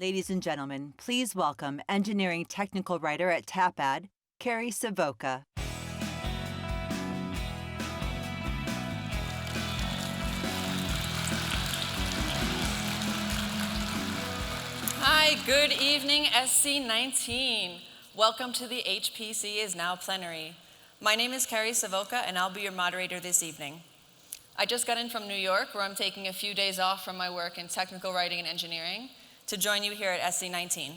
Ladies and gentlemen, please welcome engineering technical writer at TAPAD, Carrie Savoca. Hi, good evening, SC19. Welcome to the HPC Is Now Plenary. My name is Carrie Savoca, and I'll be your moderator this evening. I just got in from New York, where I'm taking a few days off from my work in technical writing and engineering to join you here at SC19.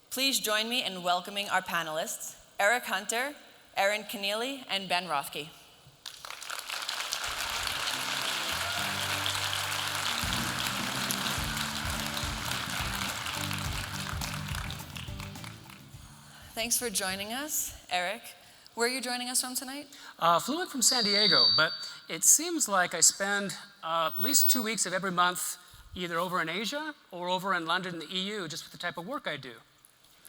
Please join me in welcoming our panelists, Eric Hunter, Erin Keneally, and Ben Rothke. Thanks for joining us. Eric, where are you joining us from tonight? Flew in from San Diego, but it seems like I spend at least 2 weeks of every month either over in Asia or over in London, the EU, just with the type of work I do.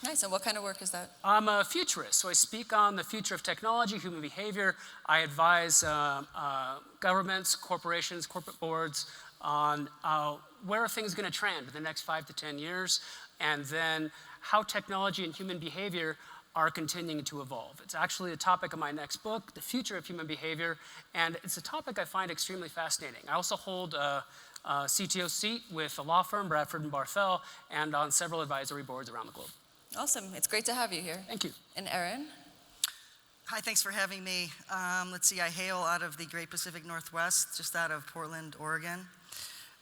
Nice, and what kind of work is that? I'm a futurist, so I speak on the future of technology, human behavior. I advise governments, corporations, corporate boards on where are things going to trend in the next 5 to 10 years, and then how technology and human behavior are continuing to evolve. It's actually a topic of my next book, The Future of Human Behavior, and it's a topic I find extremely fascinating. I also hold a CTO seat with a law firm, Bradford & Barthel, and on several advisory boards around the globe. Awesome, it's great to have you here. Thank you. And Erin? Hi, thanks for having me. Let's see, I hail out of the Great Pacific Northwest, just out of Portland, Oregon.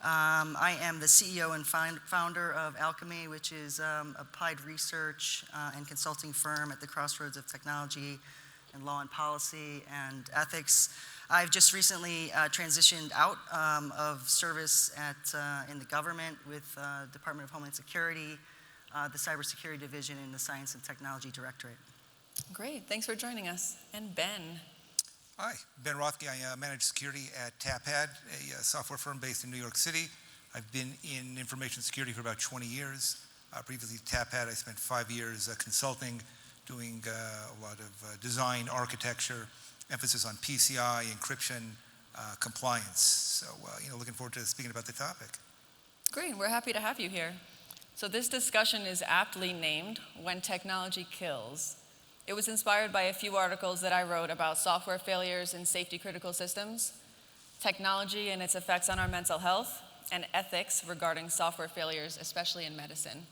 I am the CEO and founder of Alchemy, which is applied research and consulting firm at the crossroads of technology and law and policy and ethics. I've just recently transitioned out of service in the government with Department of Homeland Security, the Cybersecurity Division, and the Science and Technology Directorate. Great, thanks for joining us. And Ben? Hi, Ben Rothke. I manage security at TAPAD, a software firm based in New York City. I've been in information security for about 20 years. Previously at TAPAD, I spent 5 years consulting, doing a lot of design, architecture, emphasis on PCI, encryption, compliance. So, looking forward to speaking about the topic. Great, we're happy to have you here. So this discussion is aptly named When Technology Kills. It was inspired by a few articles that I wrote about software failures in safety-critical systems, technology and its effects on our mental health, and ethics regarding software failures, especially in medicine.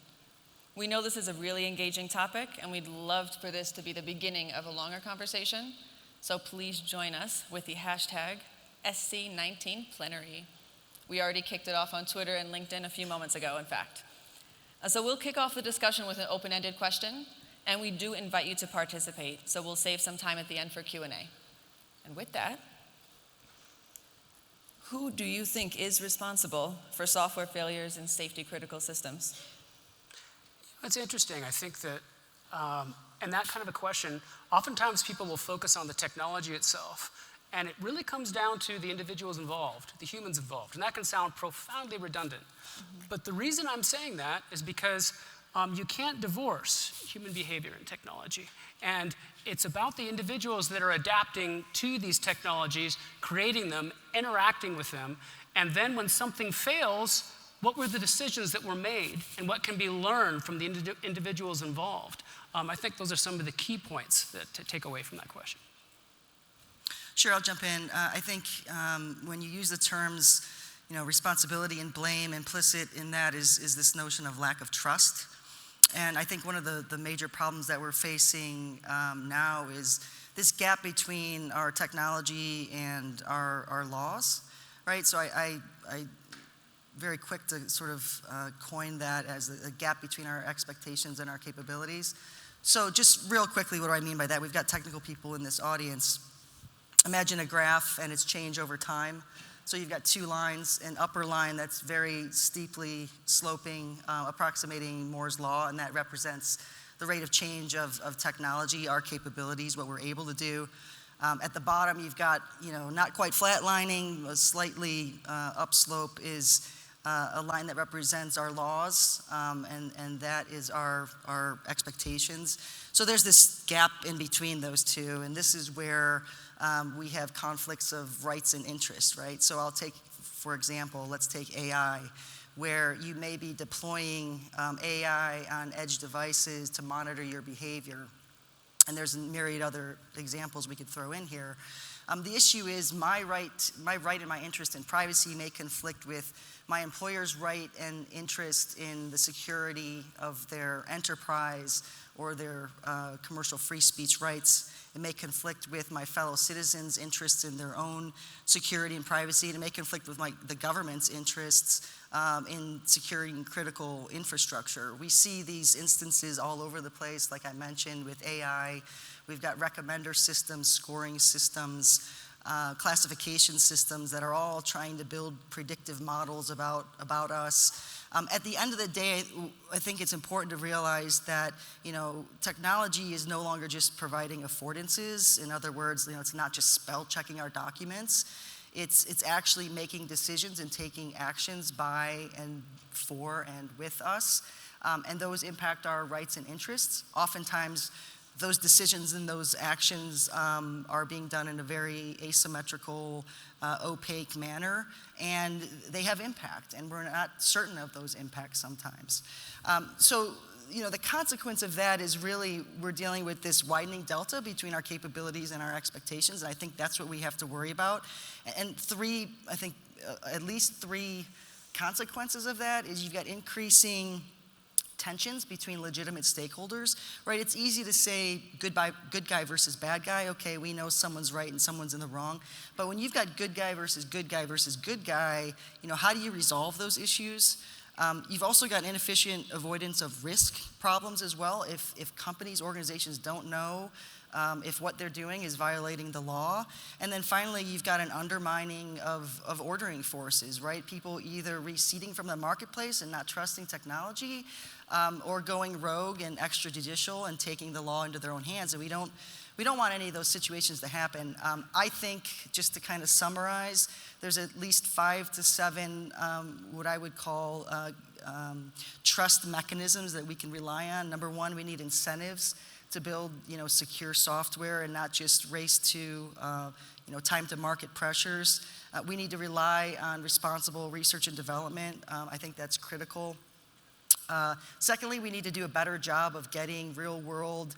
We know this is a really engaging topic, and we'd love for this to be the beginning of a longer conversation. So please join us with the hashtag SC19 Plenary. We already kicked it off on Twitter and LinkedIn a few moments ago, in fact. So we'll kick off the discussion with an open-ended question, and we do invite you to participate, so we'll save some time at the end for Q&A. And with that, who do you think is responsible for software failures in safety-critical systems? It's interesting. I think that in that kind of a question, oftentimes people will focus on the technology itself, and it really comes down to the individuals involved, the humans involved, and that can sound profoundly redundant. Mm-hmm. But the reason I'm saying that is because you can't divorce human behavior and technology. And it's about the individuals that are adapting to these technologies, creating them, interacting with them, and then when something fails, what were the decisions that were made and what can be learned from the individuals involved? I think those are some of the key points to take away from that question. Sure, I'll jump in. I think when you use the terms, responsibility and blame, implicit in that is this notion of lack of trust. And I think one of the major problems that we're facing now is this gap between our technology and our laws, right? So I very quick to sort of coin that as a gap between our expectations and our capabilities. So just real quickly, what do I mean by that? We've got technical people in this audience. Imagine a graph and its change over time. So you've got two lines, an upper line that's very steeply sloping, approximating Moore's law, and that represents the rate of change of technology, our capabilities, what we're able to do. At the bottom, you've got, not quite flatlining, a slightly upslope is a line that represents our laws, and that is our expectations. So there's this gap in between those two, and this is where we have conflicts of rights and interests, right? So I'll take, for example, let's take AI. where you may be deploying AI on edge devices to monitor your behavior. And there's a myriad other examples we could throw in here. The issue is my right and my interest in privacy may conflict with my employer's right and interest in the security of their enterprise or their commercial free speech rights. It may conflict with my fellow citizens' interests in their own security and privacy. It may conflict with the government's interests in securing critical infrastructure. We see these instances all over the place, like I mentioned, with AI. We've got recommender systems, scoring systems, classification systems that are all trying to build predictive models about us. At the end of the day, I think it's important to realize that, technology is no longer just providing affordances. In other words, it's not just spell checking our documents. It's actually making decisions and taking actions by and for and with us. And those impact our rights and interests. Oftentimes, those decisions and those actions are being done in a very asymmetrical, opaque manner, and they have impact, and we're not certain of those impacts sometimes. So, the consequence of that is really we're dealing with this widening delta between our capabilities and our expectations, and I think that's what we have to worry about. And at least three consequences of that is you've got increasing tensions between legitimate stakeholders, right? It's easy to say good guy versus bad guy. Okay, we know someone's right and someone's in the wrong. But when you've got good guy versus good guy versus good guy, how do you resolve those issues? You've also got inefficient avoidance of risk problems as well. If companies, organizations don't know if what they're doing is violating the law. And then finally, you've got an undermining of ordering forces, right? People either receding from the marketplace and not trusting technology, or going rogue and extrajudicial and taking the law into their own hands. And we don't want any of those situations to happen. I think, just to kind of summarize, there's at least 5 to 7 what I would call trust mechanisms that we can rely on. Number one, we need incentives to build, secure software and not just race to, time to market pressures. We need to rely on responsible research and development. I think that's critical. Secondly, we need to do a better job of getting real-world,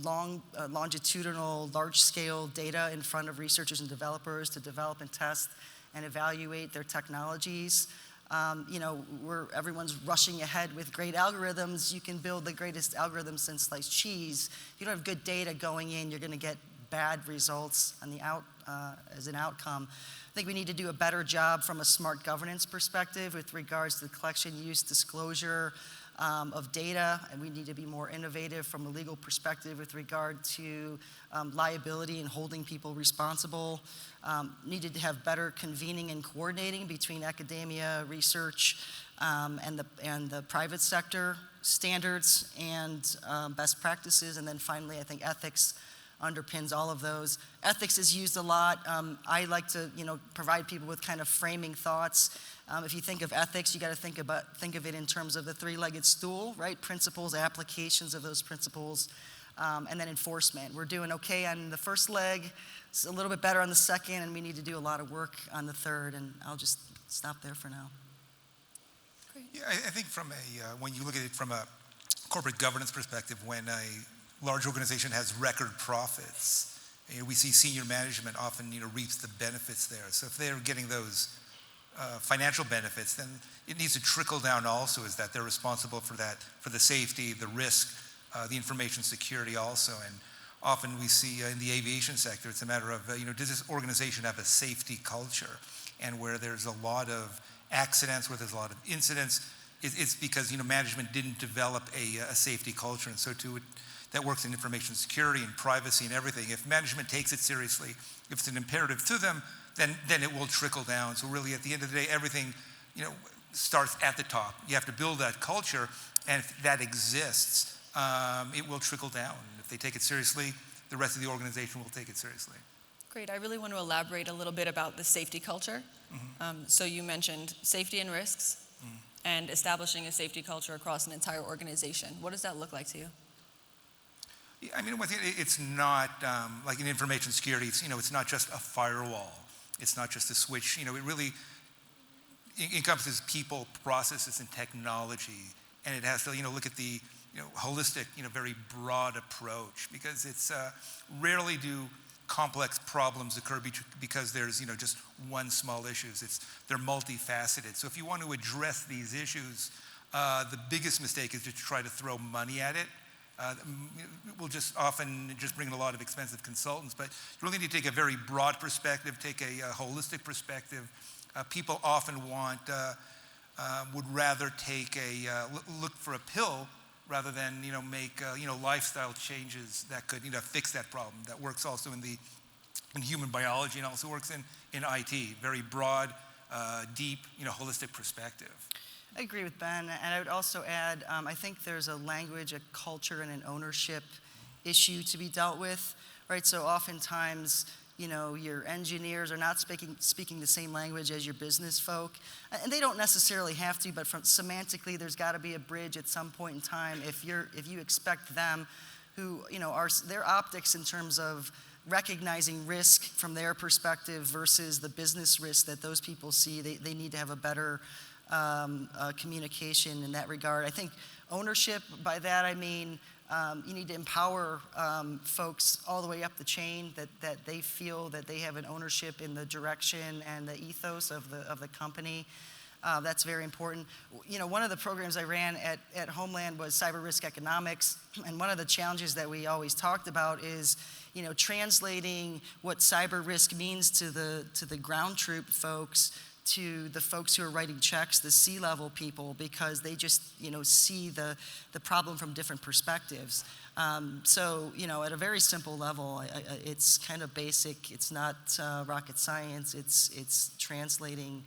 longitudinal, large-scale data in front of researchers and developers to develop and test and evaluate their technologies. Everyone's rushing ahead with great algorithms. You can build the greatest algorithm since sliced cheese. If you don't have good data going in, you're going to get bad results on as an outcome. I think we need to do a better job from a smart governance perspective with regards to the collection, use, disclosure of data, and we need to be more innovative from a legal perspective with regard to liability and holding people responsible. Needed to have better convening and coordinating between academia, research, and the private sector, standards and best practices, and then finally, I think ethics underpins all of those. Ethics is used a lot. I like to, provide people with kind of framing thoughts. If you think of ethics, you got to think of it in terms of the three-legged stool, right? Principles, applications of those principles, and then enforcement. We're doing okay on the first leg, it's a little bit better on the second, and we need to do a lot of work on the third. And I'll just stop there for now. Great. Yeah, I think when you look at it from a corporate governance perspective, when a large organization has record profits, we see senior management often reaps the benefits there. So if they're getting those financial benefits, then it needs to trickle down also, is that they're responsible for that, for the safety, the risk, the information security also. And often we see in the aviation sector, it's a matter of, does this organization have a safety culture? And where there's a lot of accidents, where there's a lot of incidents, it's because management didn't develop a safety culture. And so too, that works in information security and privacy and everything. If management takes it seriously, if it's an imperative to them, then it will trickle down. So really, at the end of the day, everything starts at the top. You have to build that culture, and if that exists, it will trickle down. And if they take it seriously, the rest of the organization will take it seriously. Great. I really want to elaborate a little bit about the safety culture. Mm-hmm. So you mentioned safety and risks, and establishing a safety culture across an entire organization. What does that look like to you? Yeah, I mean, it's not like in information security. It's not just a firewall. It's not just a switch. encompasses people, processes, and technology, and it has to look at the holistic, very broad approach, because it's rarely do complex problems occur because there's just one small issue. They're multifaceted. So if you want to address these issues, the biggest mistake is to try to throw money at it. We'll just often bring in a lot of expensive consultants, but you really need to take a very broad perspective, take a holistic perspective. People often would rather look for a pill rather than make lifestyle changes that could fix that problem. That works also in human biology and also works in IT. Very broad, deep, holistic perspective. I agree with Ben, and I would also add, I think there's a language, a culture, and an ownership issue to be dealt with, right? So oftentimes, your engineers are not speaking the same language as your business folk, and they don't necessarily have to, but semantically, there's got to be a bridge at some point in time. If you expect them, who are their optics in terms of recognizing risk from their perspective versus the business risk that those people see, they need to have a better communication in that regard. I think ownership, by that I mean you need to empower folks all the way up the chain that they feel that they have an ownership in the direction and the ethos of the company. That's very important. One of the programs I ran at Homeland was cyber risk economics, and one of the challenges that we always talked about is translating what cyber risk means to the ground troop folks, to the folks who are writing checks, the C-level people, because they just see the problem from different perspectives. So at a very simple level, it's kind of basic. It's not rocket science. It's translating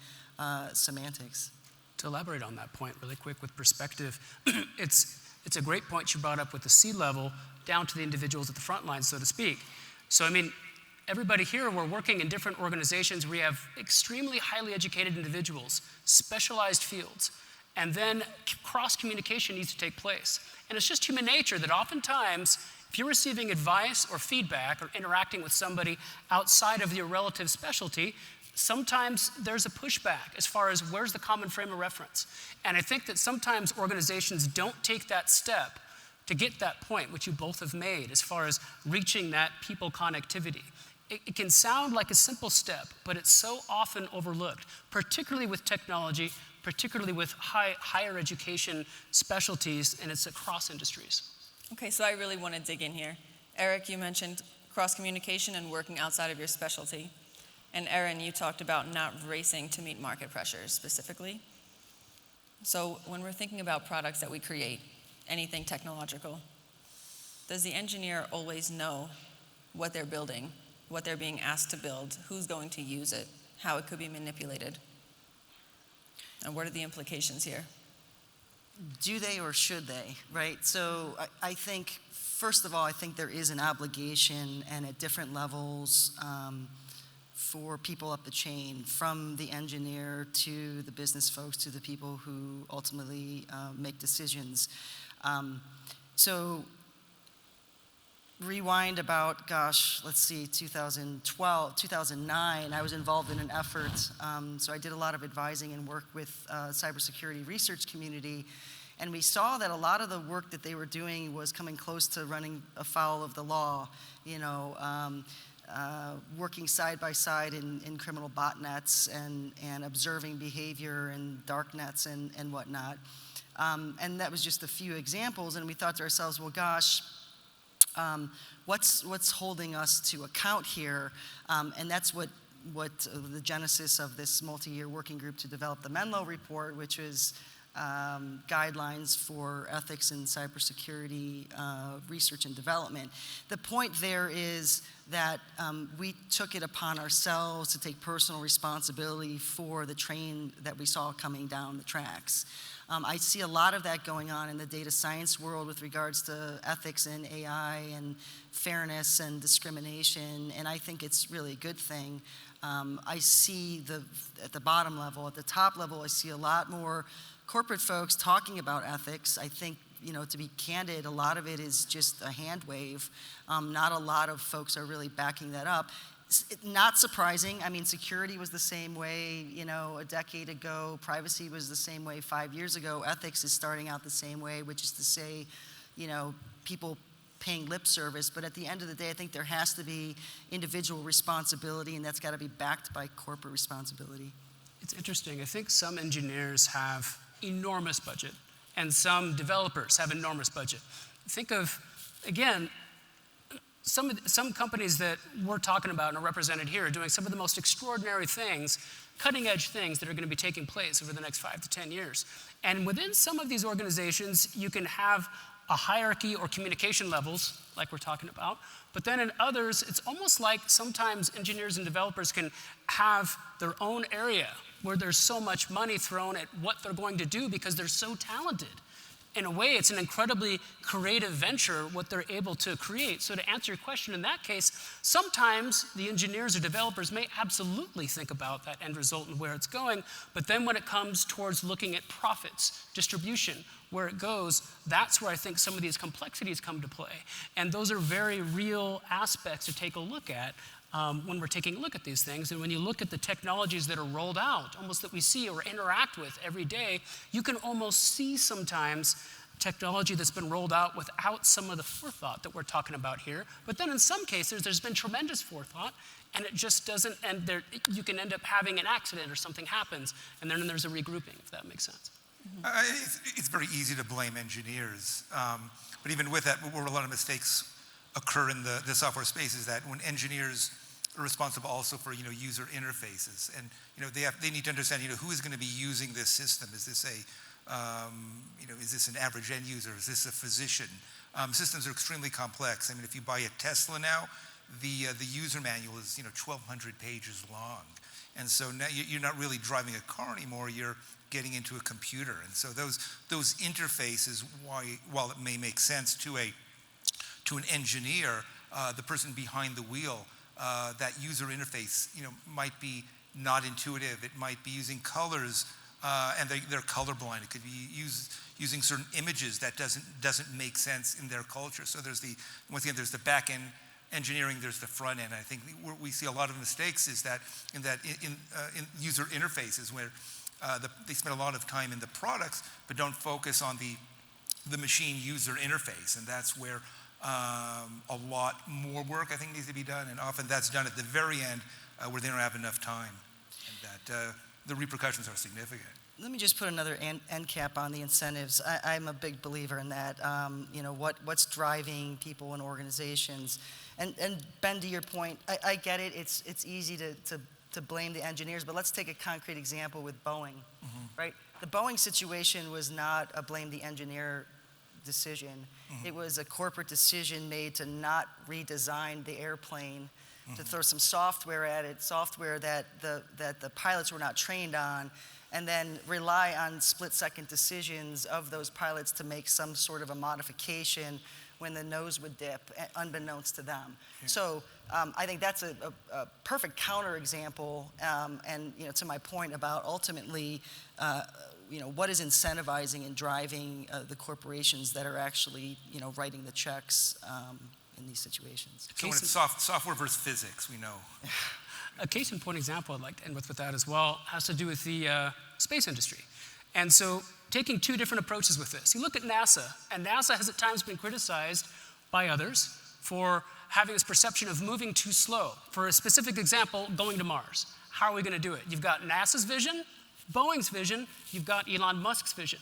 semantics. To elaborate on that point really quick with perspective, it's a great point you brought up with the C-level down to the individuals at the front line, so to speak. So everybody here, we're working in different organizations. We have extremely highly educated individuals, specialized fields, and then cross-communication needs to take place. And it's just human nature that oftentimes, if you're receiving advice or feedback or interacting with somebody outside of your relative specialty, sometimes there's a pushback as far as where's the common frame of reference. And I think that sometimes organizations don't take that step to get that point, which you both have made, as far as reaching that people connectivity. It can sound like a simple step, but it's so often overlooked, particularly with technology, particularly with higher education specialties, and it's across industries. Okay, so I really want to dig in here. Eric, you mentioned cross-communication and working outside of your specialty. And Erin, you talked about not racing to meet market pressures specifically. So when we're thinking about products that we create, anything technological, does the engineer always know what they're building, what they're being asked to build, who's going to use it, how it could be manipulated? And what are the implications here? Do they or should they, right? So I think, first of all, I think there is an obligation, and at different levels, for people up the chain, from the engineer to the business folks to the people who ultimately make decisions. So rewind about, 2009, I was involved in an effort. So I did a lot of advising and work with cybersecurity research community, and we saw that a lot of the work that they were doing was coming close to running afoul of the law, working side by side in criminal botnets and observing behavior in dark nets and whatnot. And that was just a few examples, and we thought to ourselves, well, gosh, what's holding us to account here? And that's what the genesis of this multi-year working group to develop the Menlo Report, which is guidelines for ethics in cybersecurity research and development. The point there is that we took it upon ourselves to take personal responsibility for the train that we saw coming down the tracks. I see a lot of that going on in the data science world with regards to ethics in AI and fairness and discrimination, and I think it's really a good thing. I see at the bottom level. At the top level, I see a lot more corporate folks talking about ethics. I think, to be candid, a lot of it is just a hand wave. Not a lot of folks are really backing that up. Not surprising. I mean, security was the same way, a decade ago. Privacy was the same way 5 years ago. Ethics is starting out the same way, which is to say, people paying lip service. But at the end of the day, I think there has to be individual responsibility, and that's got to be backed by corporate responsibility. It's interesting. I think some engineers have enormous budget, and some developers have enormous budget. Think of, again, some companies that we're talking about and are represented here are doing some of the most extraordinary things, cutting-edge things that are going to be taking place over the next 5 to 10 years. And within some of these organizations, you can have a hierarchy or communication levels, like we're talking about. But then in others, it's almost like sometimes engineers and developers can have their own area where there's so much money thrown at what they're going to do because they're so talented. In a way, it's an incredibly creative venture, what they're able to create. So to answer your question, in that case, sometimes the engineers or developers may absolutely think about that end result and where it's going, but then when it comes towards looking at profits, distribution, where it goes, that's where I think some of these complexities come to play. And those are very real aspects to take a look at when we're taking a look at these things. And when you look at the technologies that are rolled out, almost that we see or interact with every day, you can almost see sometimes technology that's been rolled out without some of the forethought that we're talking about here. But then in some cases, there's been tremendous forethought, and it just doesn't, and you can end up having an accident or something happens, and then there's a regrouping, if that makes sense. It's very easy to blame engineers, but even with that, where a lot of mistakes occur in the software space is that when engineers are responsible also for user interfaces, and they need to understand who is going to be using this system. Is this is this an average end user? Is this a physician? Systems are extremely complex. I mean, if you buy a Tesla now, the user manual is 1,200 pages long, and so now you're not really driving a car anymore. You're getting into a computer, and so those interfaces, while it may make sense to an engineer, the person behind the wheel, that user interface, might be not intuitive. It might be using colors, and they're colorblind. It could be using certain images that doesn't make sense in their culture. So there's once again, there's the back end engineering, there's the front end. I think we see a lot of mistakes is that in user interfaces where they spend a lot of time in the products, but don't focus on the machine user interface, and that's where a lot more work I think needs to be done, and often that's done at the very end where they don't have enough time, and that the repercussions are significant. Let me just put another end cap on the incentives. I'm a big believer in that. What's driving people and organizations, and Ben, to your point, I get it. It's easy to blame the engineers, but let's take a concrete example with Boeing, right? The Boeing situation was not a blame the engineer decision. It was a corporate decision made to not redesign the airplane, to throw some software at it, software that the pilots were not trained on, and then rely on split-second decisions of those pilots to make some sort of a modification when the nose would dip, unbeknownst to them. Yeah. So I think that's a perfect counterexample, and to my point about ultimately, what is incentivizing and driving the corporations that are actually, writing the checks in these situations. So when it's software versus physics, we know. A case in point example I'd like to end with that as well has to do with the space industry. And so taking two different approaches with this. You look at NASA, and NASA has at times been criticized by others for having this perception of moving too slow. For a specific example, going to Mars. How are we going to do it? You've got NASA's vision, Boeing's vision, you've got Elon Musk's vision.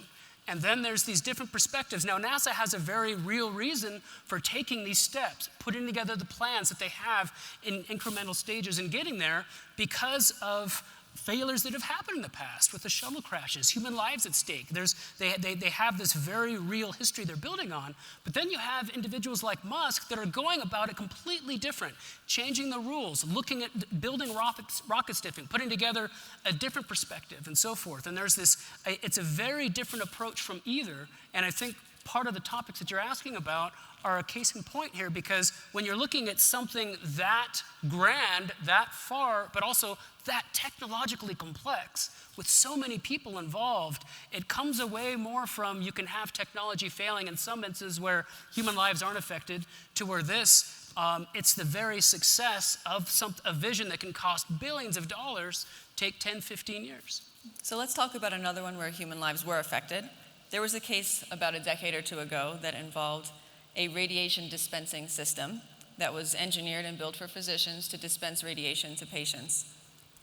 And then there's these different perspectives. Now, NASA has a very real reason for taking these steps, putting together the plans that they have in incremental stages and getting there because of failures that have happened in the past with the shuttle crashes, human lives at stake. They have this very real history they're building on. But then you have individuals like Musk that are going about it completely different, changing the rules, looking at building rocket stiffing, putting together a different perspective and so forth. And there's it's a very different approach from either. And I think part of the topics that you're asking about are a case in point here, because when you're looking at something that grand, that far, but also that technologically complex, with so many people involved, it comes away more from you can have technology failing in some instances where human lives aren't affected, to where this it's the very success of a vision that can cost billions of dollars take 10, 15 years. So let's talk about another one where human lives were affected. There was a case about a decade or two ago that involved a radiation dispensing system that was engineered and built for physicians to dispense radiation to patients.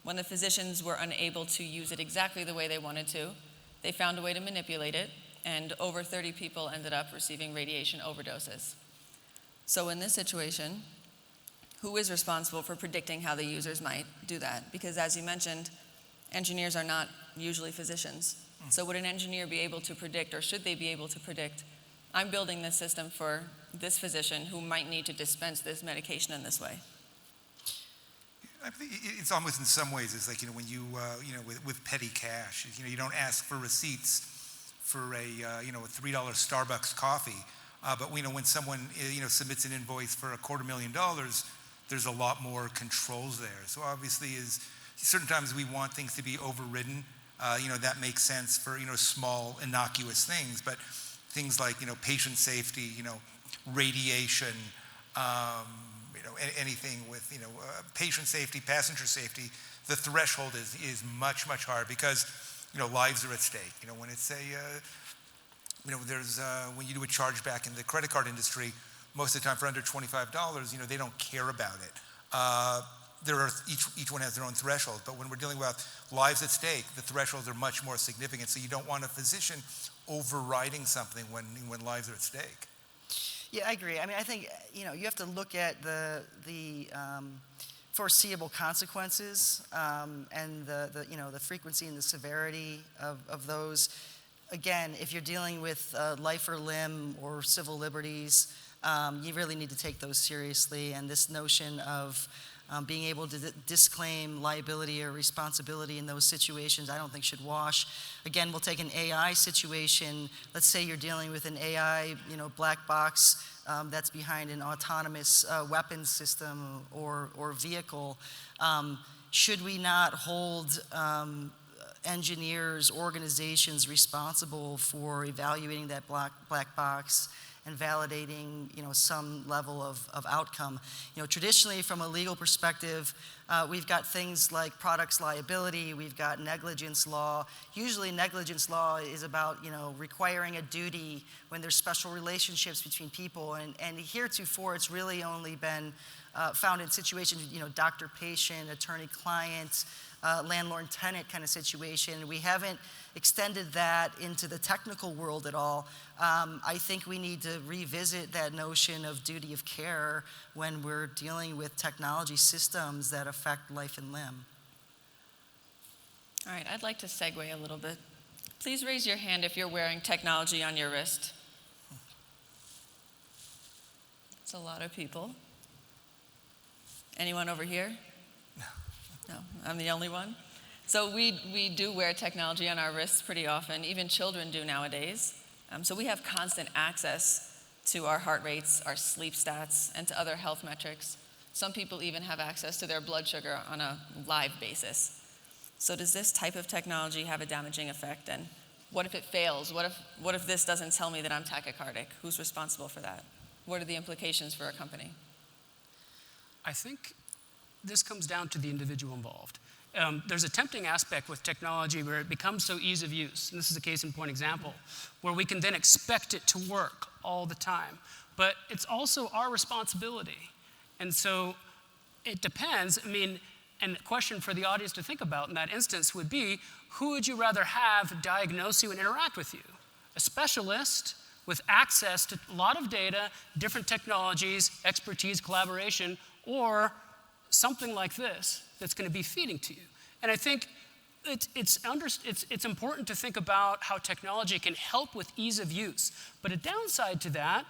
When the physicians were unable to use it exactly the way they wanted to, they found a way to manipulate it, and over 30 people ended up receiving radiation overdoses. So in this situation, who is responsible for predicting how the users might do that? Because as you mentioned, engineers are not usually physicians. So would an engineer be able to predict, or should they be able to predict, I'm building this system for this physician who might need to dispense this medication in this way? I think it's almost in some ways, it's like, when you, with petty cash, you don't ask for receipts for a $3 Starbucks coffee. But when someone, submits an invoice for $250,000, there's a lot more controls there. So obviously, certain times we want things to be overridden. That makes sense for, small innocuous things, but things like, patient safety, radiation, anything with, patient safety, passenger safety, the threshold is much, much higher because, lives are at stake. When it's there's, when you do a chargeback in the credit card industry, most of the time for under $25, they don't care about it. Each one has their own threshold, but when we're dealing with lives at stake, the thresholds are much more significant. So you don't want a physician overriding something when lives are at stake. Yeah, I agree. I mean, I think, you have to look at the foreseeable consequences and the frequency and the severity of those. Again, if you're dealing with life or limb or civil liberties, you really need to take those seriously. And this notion of being able to disclaim liability or responsibility in those situations, I don't think should wash. Again, we'll take an AI situation. Let's say you're dealing with an AI, black box that's behind an autonomous weapons system or vehicle. Should we not hold engineers, organizations responsible for evaluating that black box and validating, some level of outcome? Traditionally, from a legal perspective, we've got things like products liability, we've got negligence law. Usually negligence law is about, requiring a duty when there's special relationships between people. And heretofore, it's really only been found in situations, doctor-patient, attorney-client, landlord-tenant kind of situation. We haven't extended that into the technical world at all. I think we need to revisit that notion of duty of care when we're dealing with technology systems that affect life and limb. All right, I'd like to segue a little bit. Please raise your hand if you're wearing technology on your wrist. It's a lot of people. Anyone over here? No, I'm the only one. So we do wear technology on our wrists pretty often. Even children do nowadays. So we have constant access to our heart rates, our sleep stats, and to other health metrics. Some people even have access to their blood sugar on a live basis. So does this type of technology have a damaging effect? And what if it fails? What if this doesn't tell me that I'm tachycardic? Who's responsible for that? What are the implications for a company? I think this comes down to the individual involved. There's a tempting aspect with technology where it becomes so ease of use, and this is a case in point example, where we can then expect it to work all the time. But it's also our responsibility. And so it depends. And the question for the audience to think about in that instance would be, who would you rather have diagnose you and interact with you? A specialist with access to a lot of data, different technologies, expertise, collaboration, or something like this that's going to be feeding to you. And I think it's important to think about how technology can help with ease of use. But a downside to that,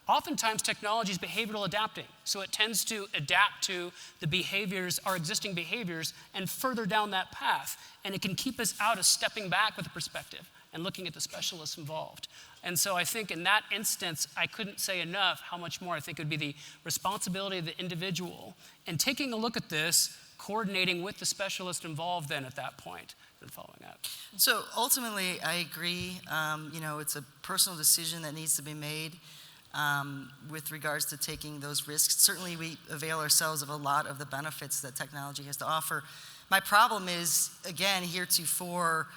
oftentimes technology is behavioral adapting. So it tends to adapt to the behaviors, our existing behaviors, and further down that path. And it can keep us out of stepping back with a perspective and looking at the specialists involved. And so I think in that instance, I couldn't say enough how much more I think it would be the responsibility of the individual and taking a look at this, coordinating with the specialist involved then at that point and following up. So ultimately, I agree. It's a personal decision that needs to be made. with regards to taking those risks. Certainly we avail ourselves of a lot of the benefits that technology has to offer. My problem is, again, heretofore,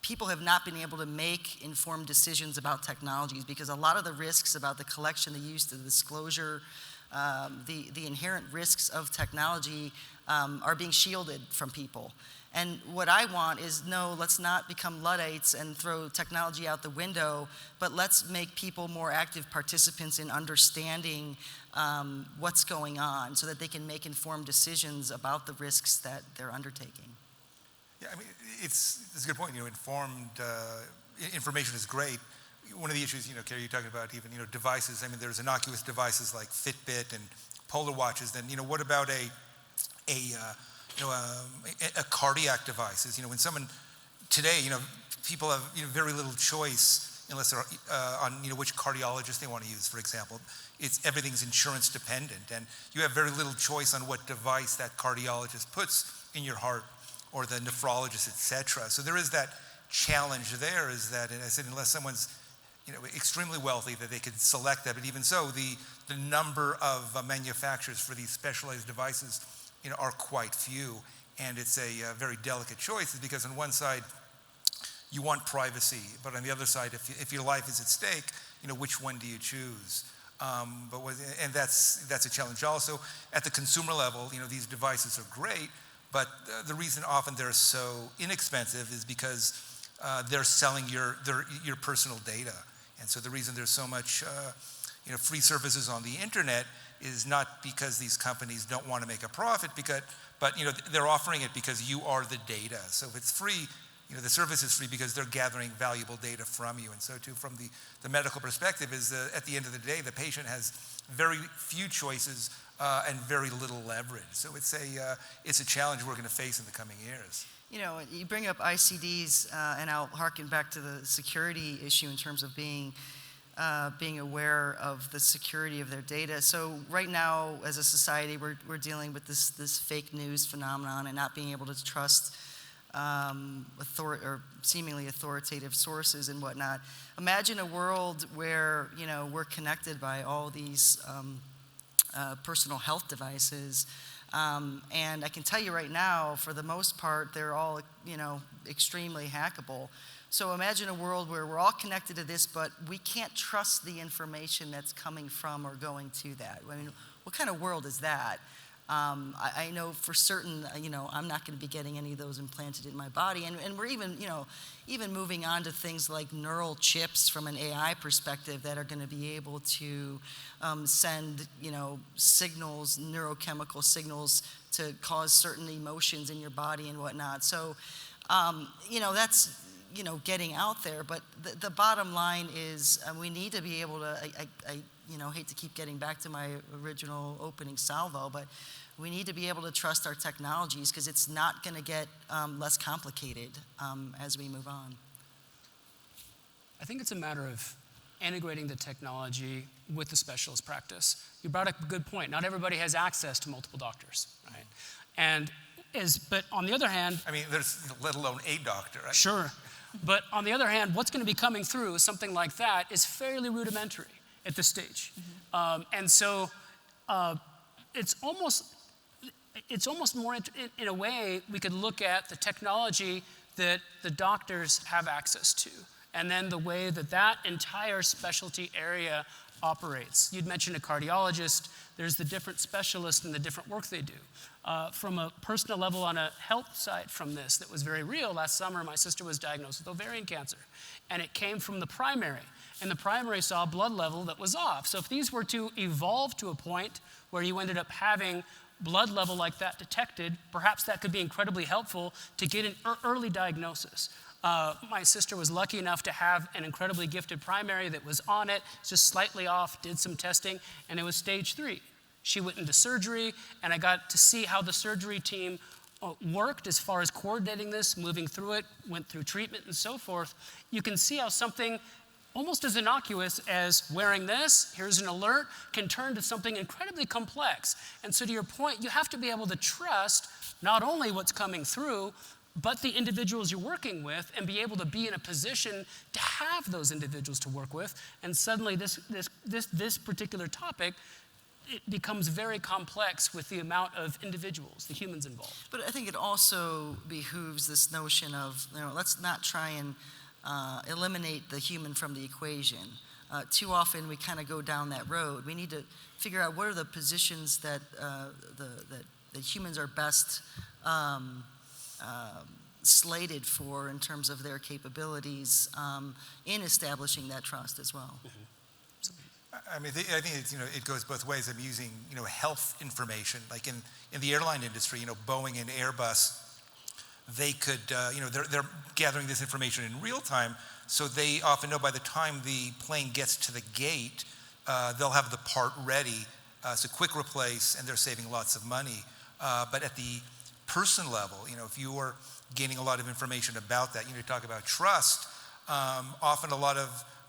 people have not been able to make informed decisions about technologies because a lot of the risks about the collection, the use, the disclosure, the inherent risks of technology are being shielded from people. And what I want is, no, let's not become Luddites and throw technology out the window, but let's make people more active participants in understanding what's going on so that they can make informed decisions about the risks that they're undertaking. Yeah, I mean, it's a good point. Informed information is great. One of the issues, Carrie, you're talking about even, devices. I mean, there's innocuous devices like Fitbit and Polar watches. Then, what about a cardiac devices? When someone today, people have very little choice unless they're on which cardiologist they want to use. For example, everything's insurance dependent, and you have very little choice on what device that cardiologist puts in your heart, or the nephrologist, etc. So there is that challenge there. Is that, and I said, unless someone's extremely wealthy, that they could select that. But even so, the number of manufacturers for these specialized devices are quite few, and it's a very delicate choice, because on one side you want privacy, but on the other side, if your life is at stake, which one do you choose? And that's a challenge. Also, at the consumer level, these devices are great, but the reason often they're so inexpensive is because they're selling your personal data, and so the reason there's so much free services on the internet is not because these companies don't want to make a profit, but they're offering it because you are the data. So if it's free, the service is free because they're gathering valuable data from you. And so too, from the medical perspective, is at the end of the day, the patient has very few choices and very little leverage. So it's a challenge we're going to face in the coming years. You bring up ICDs, and I'll harken back to the security issue in terms of being aware of the security of their data. So right now, as a society, we're dealing with this fake news phenomenon and not being able to trust or seemingly authoritative sources and whatnot. Imagine a world where we're connected by all these personal health devices, and I can tell you right now, for the most part, they're all extremely hackable. So imagine a world where we're all connected to this, but we can't trust the information that's coming from or going to that. I mean, what kind of world is that? I know for certain, I'm not going to be getting any of those implanted in my body. And we're even moving on to things like neural chips from an AI perspective that are going to be able to send, signals, neurochemical signals to cause certain emotions in your body and whatnot. So, that's, getting out there. But the bottom line is we need to be able to, I hate to keep getting back to my original opening salvo, but we need to be able to trust our technologies, because it's not going to get less complicated as we move on. I think it's a matter of integrating the technology with the specialist practice. You brought up a good point. Not everybody has access to multiple doctors, right? But on the other hand, I mean, there's let alone a doctor, right? Sure. But on the other hand, what's going to be coming through something like that is fairly rudimentary at this stage. Mm-hmm. And so it's almost more, in a way, we could look at the technology that the doctors have access to, and then the way that entire specialty area operates. You'd mentioned a cardiologist. There's the different specialists and the different work they do. From a personal level, on a health side from this that was very real, last summer my sister was diagnosed with ovarian cancer, and it came from the primary. And the primary saw a blood level that was off. So if these were to evolve to a point where you ended up having blood level like that detected, perhaps that could be incredibly helpful to get an early diagnosis. My sister was lucky enough to have an incredibly gifted primary that was on it, just slightly off, did some testing, and it was stage 3. She went into surgery, and I got to see how the surgery team worked as far as coordinating this, moving through it, went through treatment and so forth. You can see how something almost as innocuous as wearing this, here's an alert, can turn to something incredibly complex. And so to your point, you have to be able to trust not only what's coming through, but the individuals you're working with, and be able to be in a position to have those individuals to work with. And suddenly this particular topic, it becomes very complex with the amount of individuals, the humans involved. But I think it also behooves this notion of, let's not try and eliminate the human from the equation. Too often we kind of go down that road. We need to figure out what are the positions that that humans are best slated for in terms of their capabilities in establishing that trust as well. I mean, I think it's, it goes both ways. I'm using, health information, like in the airline industry, Boeing and Airbus, they could, they're gathering this information in real time, so they often know by the time the plane gets to the gate, they'll have the part ready. It's a quick replace, and they're saving lots of money. But at the person level, if you are gaining a lot of information about that, you talk about trust, often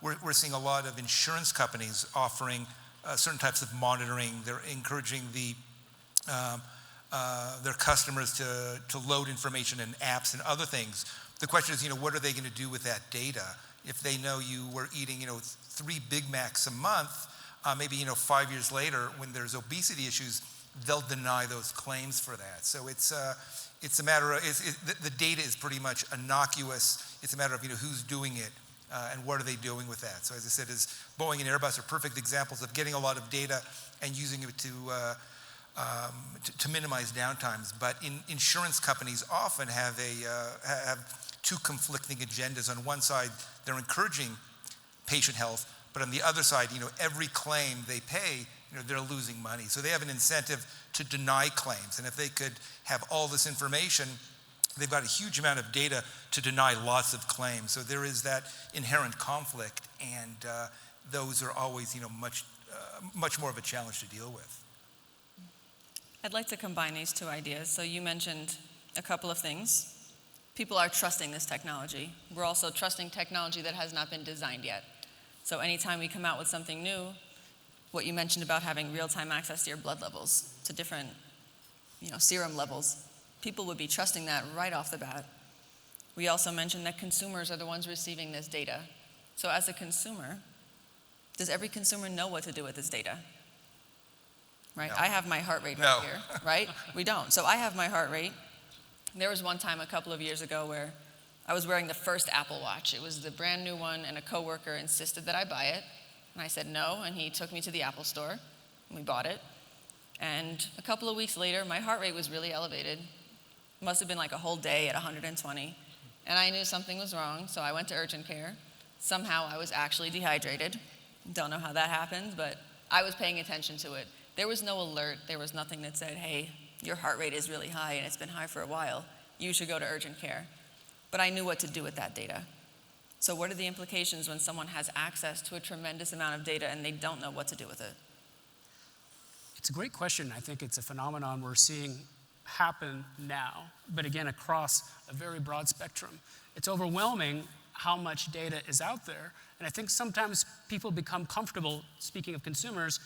we're seeing a lot of insurance companies offering certain types of monitoring. They're encouraging their customers to load information in apps and other things. The question is, what are they going to do with that data? If they know you were eating, 3 Big Macs a month, maybe, 5 years later, when there's obesity issues, they'll deny those claims for that. So it's a matter of, the data is pretty much innocuous. It's a matter of, who's doing it and what are they doing with that. So as I said, Boeing and Airbus are perfect examples of getting a lot of data and using it to minimize downtimes. But insurance companies often have two conflicting agendas. On one side, they're encouraging patient health, but on the other side, every claim they pay, they're losing money. So they have an incentive to deny claims. And if they could have all this information, they've got a huge amount of data to deny lots of claims. So there is that inherent conflict, and those are always, much more of a challenge to deal with. I'd like to combine these two ideas. So you mentioned a couple of things. People are trusting this technology. We're also trusting technology that has not been designed yet. So anytime we come out with something new, what you mentioned about having real-time access to your blood levels, to different, serum levels, people would be trusting that right off the bat. We also mentioned that consumers are the ones receiving this data. So as a consumer, does every consumer know what to do with this data? Right? No. I have my heart rate right here, right? We don't. So I have my heart rate. There was one time a couple of years ago where I was wearing the first Apple Watch. It was the brand new one, and a coworker insisted that I buy it. And I said no, and he took me to the Apple store, and we bought it. And a couple of weeks later, my heart rate was really elevated. It must have been like a whole day at 120. And I knew something was wrong, so I went to urgent care. Somehow I was actually dehydrated. Don't know how that happened, but I was paying attention to it. There was no alert. There was nothing that said, hey, your heart rate is really high and it's been high for a while. You should go to urgent care. But I knew what to do with that data. So what are the implications when someone has access to a tremendous amount of data and they don't know what to do with it? It's a great question. I think it's a phenomenon we're seeing happen now, but again, across a very broad spectrum. It's overwhelming how much data is out there. And I think sometimes people become comfortable, speaking of consumers,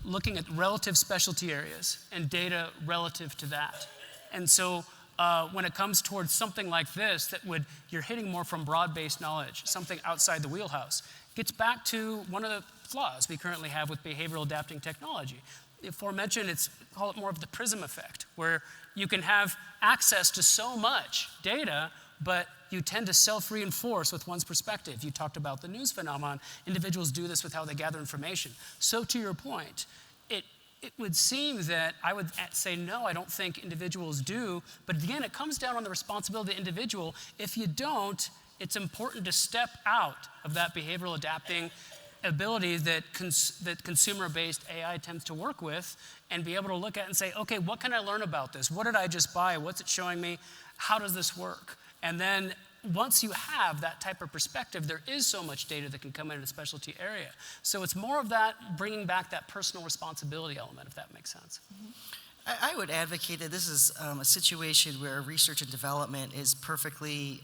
looking at relative specialty areas and data relative to that. And so when it comes towards something like this, you're hitting more from broad-based knowledge, something outside the wheelhouse, gets back to one of the flaws we currently have with behavioral adapting technology. The aforementioned, call it more of the prism effect, where you can have access to so much data, but you tend to self-reinforce with one's perspective. You talked about the news phenomenon. Individuals do this with how they gather information. So to your point, it would seem that I would say, no, I don't think individuals do. But again, it comes down on the responsibility of the individual. If you don't, it's important to step out of that behavioral adapting ability that consumer-based AI tends to work with, and be able to look at it and say, okay, what can I learn about this? What did I just buy? What's it showing me? How does this work? And then once you have that type of perspective, there is so much data that can come in a specialty area. So it's more of that, bringing back that personal responsibility element, if that makes sense. Mm-hmm. I would advocate that this is a situation where research and development is perfectly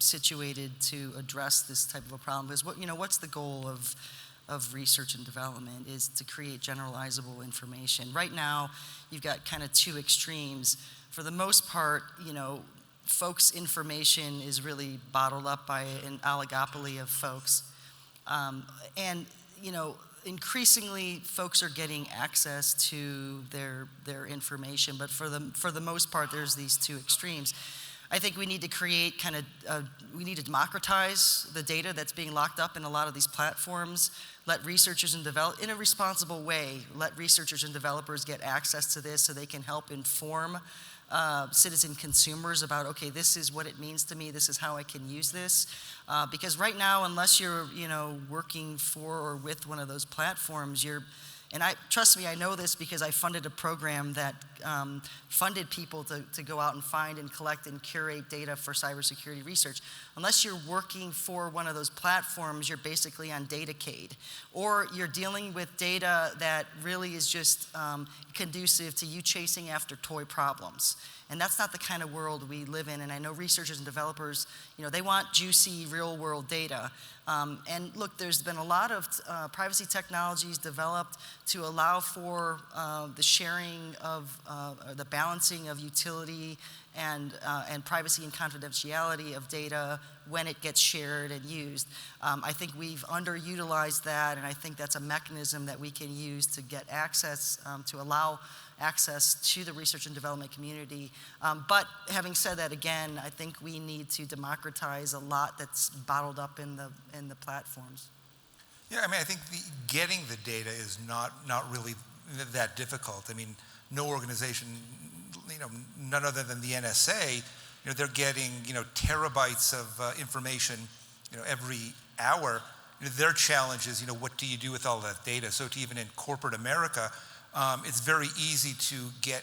situated to address this type of a problem. Because what's the goal of research and development is to create generalizable information. Right now, you've got kind of two extremes. For the most part, folks' information is really bottled up by an oligopoly of folks. And, increasingly folks are getting access to their information, but for the most part, there's these two extremes. I think we need to create we need to democratize the data that's being locked up in a lot of these platforms, let researchers in a responsible way, let researchers and developers get access to this so they can help inform citizen consumers about, okay, this is what it means to me, this is how I can use this. Because right now, unless you're, working for or with one of those platforms, and trust me, I know this because I funded a program that funded people to go out and find and collect and curate data for cybersecurity research. Unless you're working for one of those platforms, you're basically on datacade. Or you're dealing with data that really is just conducive to you chasing after toy problems. And that's not the kind of world we live in. And I know researchers and developers, they want juicy real-world data. And look, there's been a lot of privacy technologies developed to allow for the sharing of, the balancing of utility and privacy and confidentiality of data when it gets shared and used. I think we've underutilized that, and I think that's a mechanism that we can use to get access, to allow access to the research and development community. But having said that, again, I think we need to democratize a lot that's bottled up in the platforms. Yeah, I think getting the data is not really that difficult. No organization, none other than the NSA, they're getting, terabytes of information, every hour. Their challenge is, what do you do with all that data? So to even in corporate America, it's very easy to get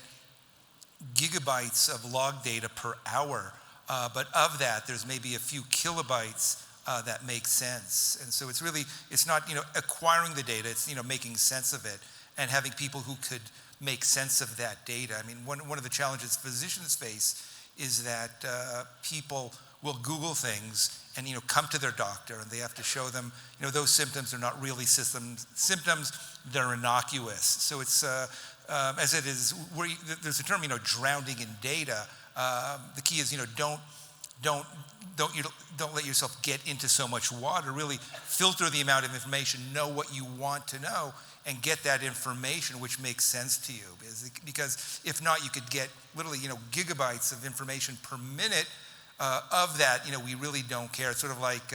gigabytes of log data per hour, but of that, there's maybe a few kilobytes that make sense. And so it's not, acquiring the data, it's, making sense of it and having people who could make sense of that data. One of the challenges physicians face is that people will Google things and come to their doctor and they have to show them those symptoms are not really symptoms, they're innocuous. So it's as it is, there's a term drowning in data. The key is don't let yourself get into so much water. Really filter the amount of information, know what you want to know, and get that information which makes sense to you. Because if not, you could get literally gigabytes of information per minute. Of that, we really don't care. It's sort of like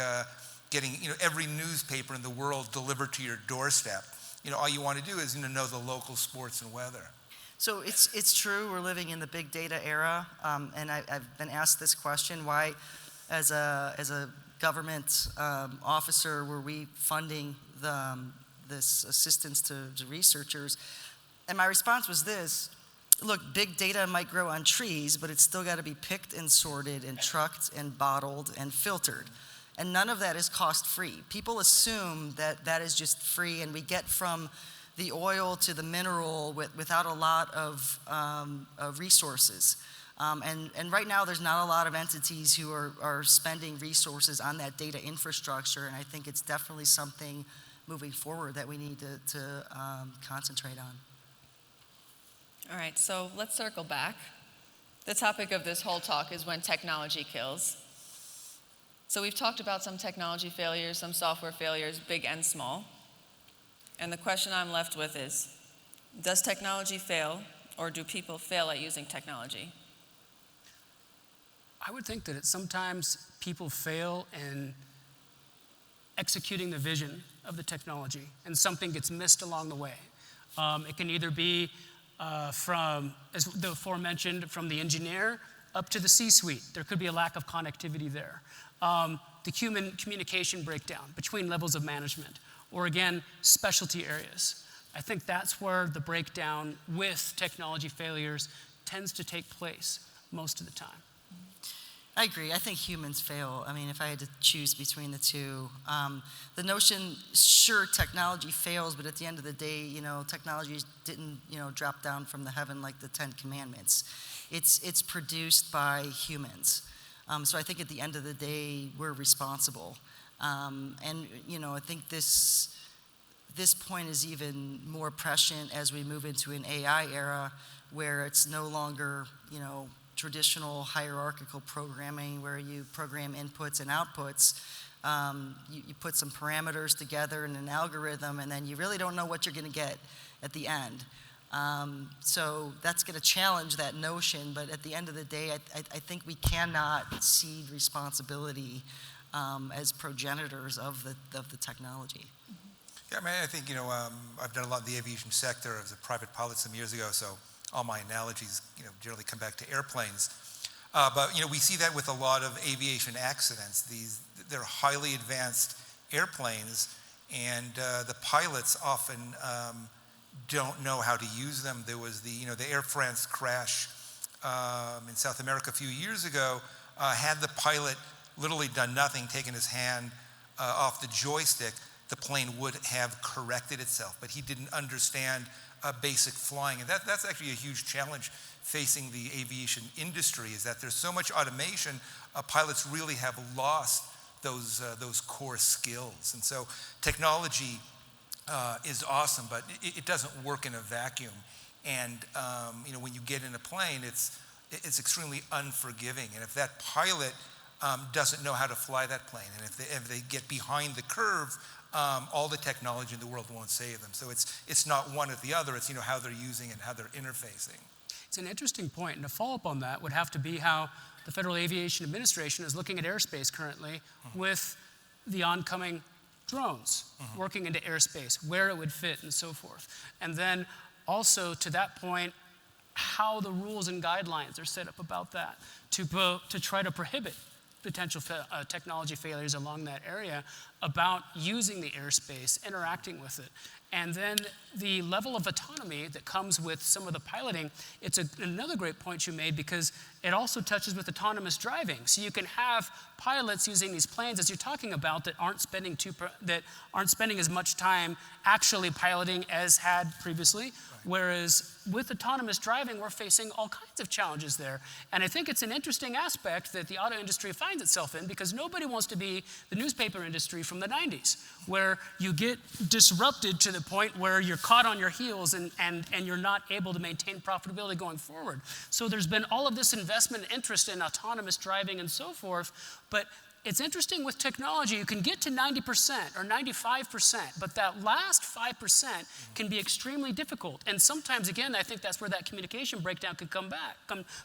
getting every newspaper in the world delivered to your doorstep. All you want to do is know the local sports and weather. So it's true, we're living in the big data era, and I've been asked this question: why, as a government officer, were we funding this assistance to researchers? And my response was this: look, big data might grow on trees, but it's still got to be picked and sorted and trucked and bottled and filtered. And none of that is cost-free. People assume that is just free, and we get from the oil to the mineral without a lot of resources. And right now, there's not a lot of entities who are spending resources on that data infrastructure, and I think it's definitely something moving forward that we need to concentrate on. All right, so let's circle back. The topic of this whole talk is when technology kills. So we've talked about some technology failures, some software failures, big and small. And the question I'm left with is, does technology fail, or do people fail at using technology? I would think that sometimes people fail in executing the vision of the technology, and something gets missed along the way. It can either be from, as the aforementioned, from the engineer up to the C-suite. There could be a lack of connectivity there. The human communication breakdown between levels of management, or again, specialty areas. I think that's where the breakdown with technology failures tends to take place most of the time. I agree. I think humans fail. If I had to choose between the two, the notion, sure, technology fails, but at the end of the day, technology didn't, drop down from the heaven like the 10 Commandments. It's produced by humans. So I think at the end of the day, we're responsible. And I think this point is even more prescient as we move into an AI era where it's no longer, traditional hierarchical programming where you program inputs and outputs. You put some parameters together in an algorithm, and then you really don't know what you're going to get at the end. So that's going to challenge that notion, but at the end of the day, I think we cannot cede responsibility as progenitors of the technology. Yeah, I mean, I think, I've done a lot in the aviation sector as a private pilot some years ago, so all my analogies, generally come back to airplanes. But, we see that with a lot of aviation accidents. They're highly advanced airplanes, and the pilots often don't know how to use them. There was the Air France crash in South America a few years ago. Had the pilot literally done nothing, taken his hand off the joystick, the plane would have corrected itself, but he didn't understand basic flying. And that's actually a huge challenge facing the aviation industry, is that there's so much automation, pilots really have lost those core skills. And so technology is awesome, but it doesn't work in a vacuum. And when you get in a plane, it's extremely unforgiving. And if that pilot doesn't know how to fly that plane, and if they get behind the curve, all the technology in the world won't save them. So it's not one or the other. It's how they're using and how they're interfacing. It's an interesting point, and a follow-up on that would have to be how the Federal Aviation Administration is looking at airspace currently with the oncoming drones working into airspace, where it would fit and so forth. And then also to that point, how the rules and guidelines are set up about that to try to prohibit potential technology failures along that area, about using the airspace, interacting with it. And then the level of autonomy that comes with some of the piloting, it's another great point you made, because it also touches with autonomous driving. So you can have pilots using these planes, as you're talking about, that aren't spending as much time actually piloting as had previously. Whereas with autonomous driving, we're facing all kinds of challenges there. And I think it's an interesting aspect that the auto industry finds itself in, because nobody wants to be the newspaper industry from the 90s, where you get disrupted to the point where you're caught on your heels and you're not able to maintain profitability going forward. So there's been all of this investment and interest in autonomous driving and so forth, but it's interesting with technology, you can get to 90% or 95%, but that last 5% can be extremely difficult. And sometimes, again, I think that's where that communication breakdown could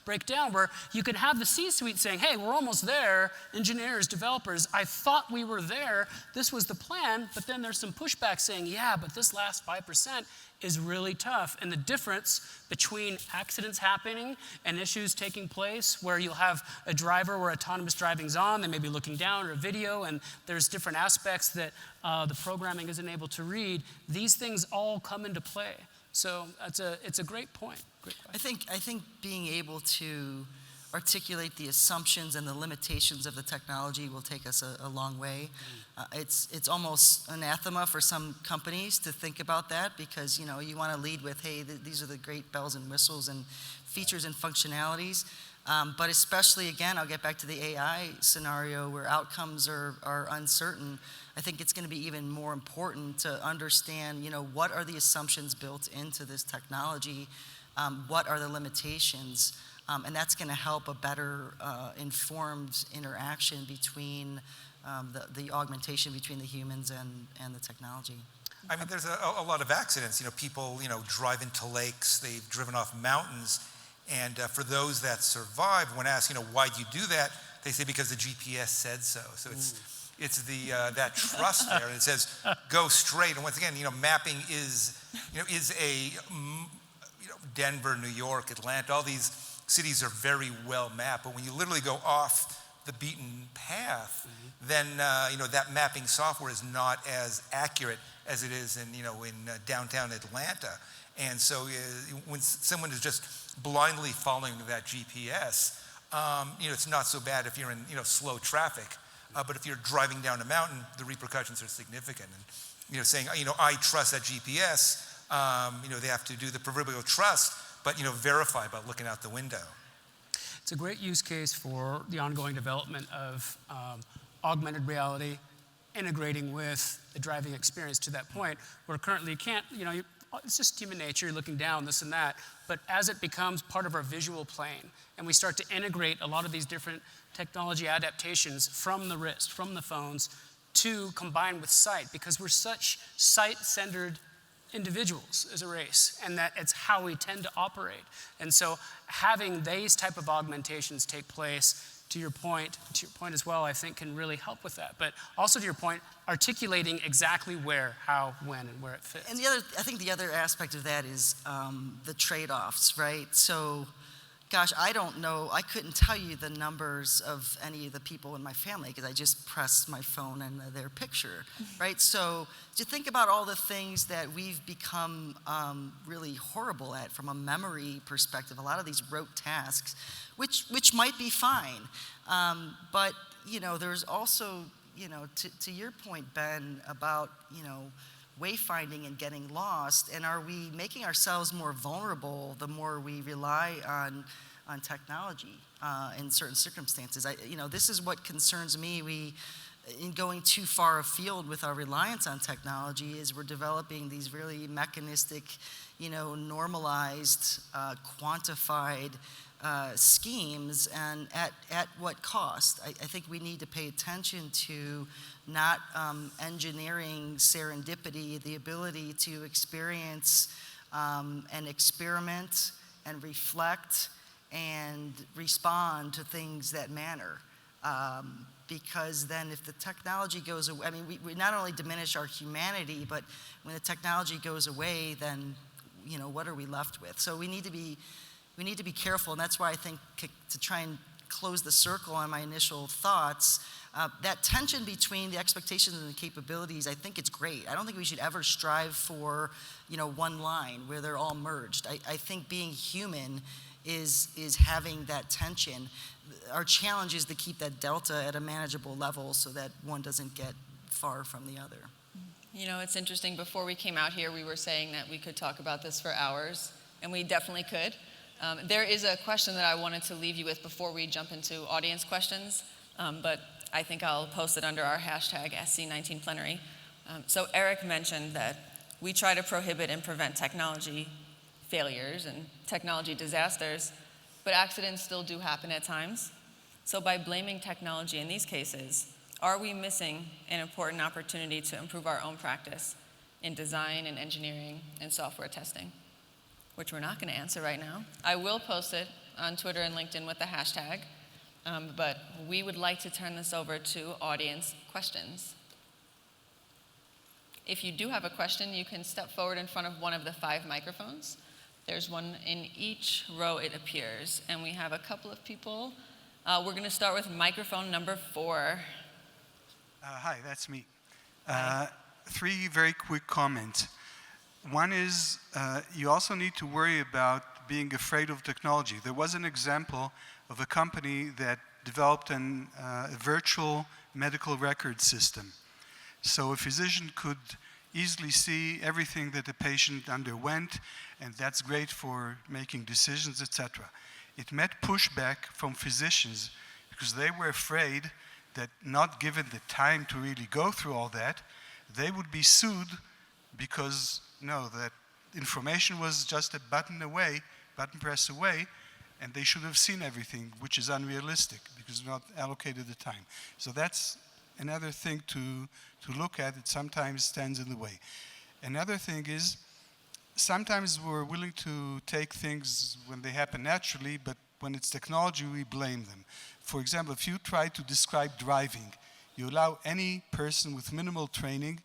break down, where you can have the C-suite saying, hey, we're almost there, engineers, developers, I thought we were there, this was the plan, but then there's some pushback saying, yeah, but this last 5% is really tough. And the difference between accidents happening and issues taking place, where you'll have a driver where autonomous driving's on, they may be looking down, or a video, and there's different aspects that the programming isn't able to read, these things all come into play. So it's a great point. Great question. I think being able to articulate the assumptions and the limitations of the technology will take us a long way. It's almost anathema for some companies to think about that, because you want to lead with, hey, these are the great bells and whistles and features and functionalities. But especially, again, I'll get back to the AI scenario where outcomes are uncertain. I think it's going to be even more important to understand, what are the assumptions built into this technology? What are the limitations? And that's going to help a better informed interaction between the augmentation between the humans and the technology. I mean, there's a lot of accidents. People, drive into lakes, they've driven off mountains. And for those that survive, when asked, why'd you do that? They say because the GPS said so. So it's that trust there. And it says, go straight. And once again, mapping is a, Denver, New York, Atlanta, all these cities are very well mapped, but when you literally go off the beaten path, then that mapping software is not as accurate as it is in downtown Atlanta. And so when someone is just blindly following that GPS, it's not so bad if you're in slow traffic, but if you're driving down a mountain, the repercussions are significant. And saying I trust that GPS, they have to do the proverbial trust, but verify by looking out the window. It's a great use case for the ongoing development of augmented reality, integrating with the driving experience to that point, where currently you can't, it's just human nature, you're looking down, this and that. But as it becomes part of our visual plane, and we start to integrate a lot of these different technology adaptations from the wrist, from the phones, to combine with sight, because we're such sight-centered individuals as a race, and that it's how we tend to operate. And so having these type of augmentations take place, to your point as well, I think can really help with that. But also to your point, articulating exactly where, how, when, and where it fits. And I think the other aspect of that is the trade-offs, right? So, gosh, I don't know, I couldn't tell you the numbers of any of the people in my family because I just press my phone and their picture, right? So to think about all the things that we've become really horrible at from a memory perspective, a lot of these rote tasks, which might be fine, but there's also, to your point, Ben, about wayfinding and getting lost, and are we making ourselves more vulnerable the more we rely on technology in certain circumstances? This is what concerns me. In going too far afield with our reliance on technology, is we're developing these really mechanistic, normalized, quantified schemes, and at what cost? I think we need to pay attention to not engineering serendipity, the ability to experience and experiment and reflect and respond to things that matter. Because then if the technology goes away, we not only diminish our humanity, but when the technology goes away, then what are we left with? So we need to be careful, and that's why I think to try and close the circle on my initial thoughts, that tension between the expectations and the capabilities, I think it's great. I don't think we should ever strive for one line where they're all merged. I think being human is having that tension. Our challenge is to keep that delta at a manageable level so that one doesn't get far from the other. It's interesting, before we came out here, we were saying that we could talk about this for hours, and we definitely could. There is a question that I wanted to leave you with before we jump into audience questions, but I think I'll post it under our hashtag SC19 Plenary. So Eric mentioned that we try to prohibit and prevent technology failures and technology disasters, but accidents still do happen at times. So by blaming technology in these cases, are we missing an important opportunity to improve our own practice in design and engineering and software testing? Which we're not going to answer right now. I will post it on Twitter and LinkedIn with the hashtag, but we would like to turn this over to audience questions. If you do have a question, you can step forward in front of one of the 5 microphones. There's one in each row, it appears, and we have a couple of people. We're going to start with microphone number 4. Hi, that's me. 3 very quick comments. One is you also need to worry about being afraid of technology. There was an example of a company that developed a virtual medical record system. So a physician could easily see everything that the patient underwent, and that's great for making decisions, etc. It met pushback from physicians because they were afraid that, not given the time to really go through all that, they would be sued because that information was just a button press away, and they should have seen everything, which is unrealistic because not allocated the time. So that's another thing to look at. It sometimes stands in the way. Another thing is, sometimes we're willing to take things when they happen naturally, but when it's technology, we blame them. For example, if you try to describe driving, you allow any person with minimal training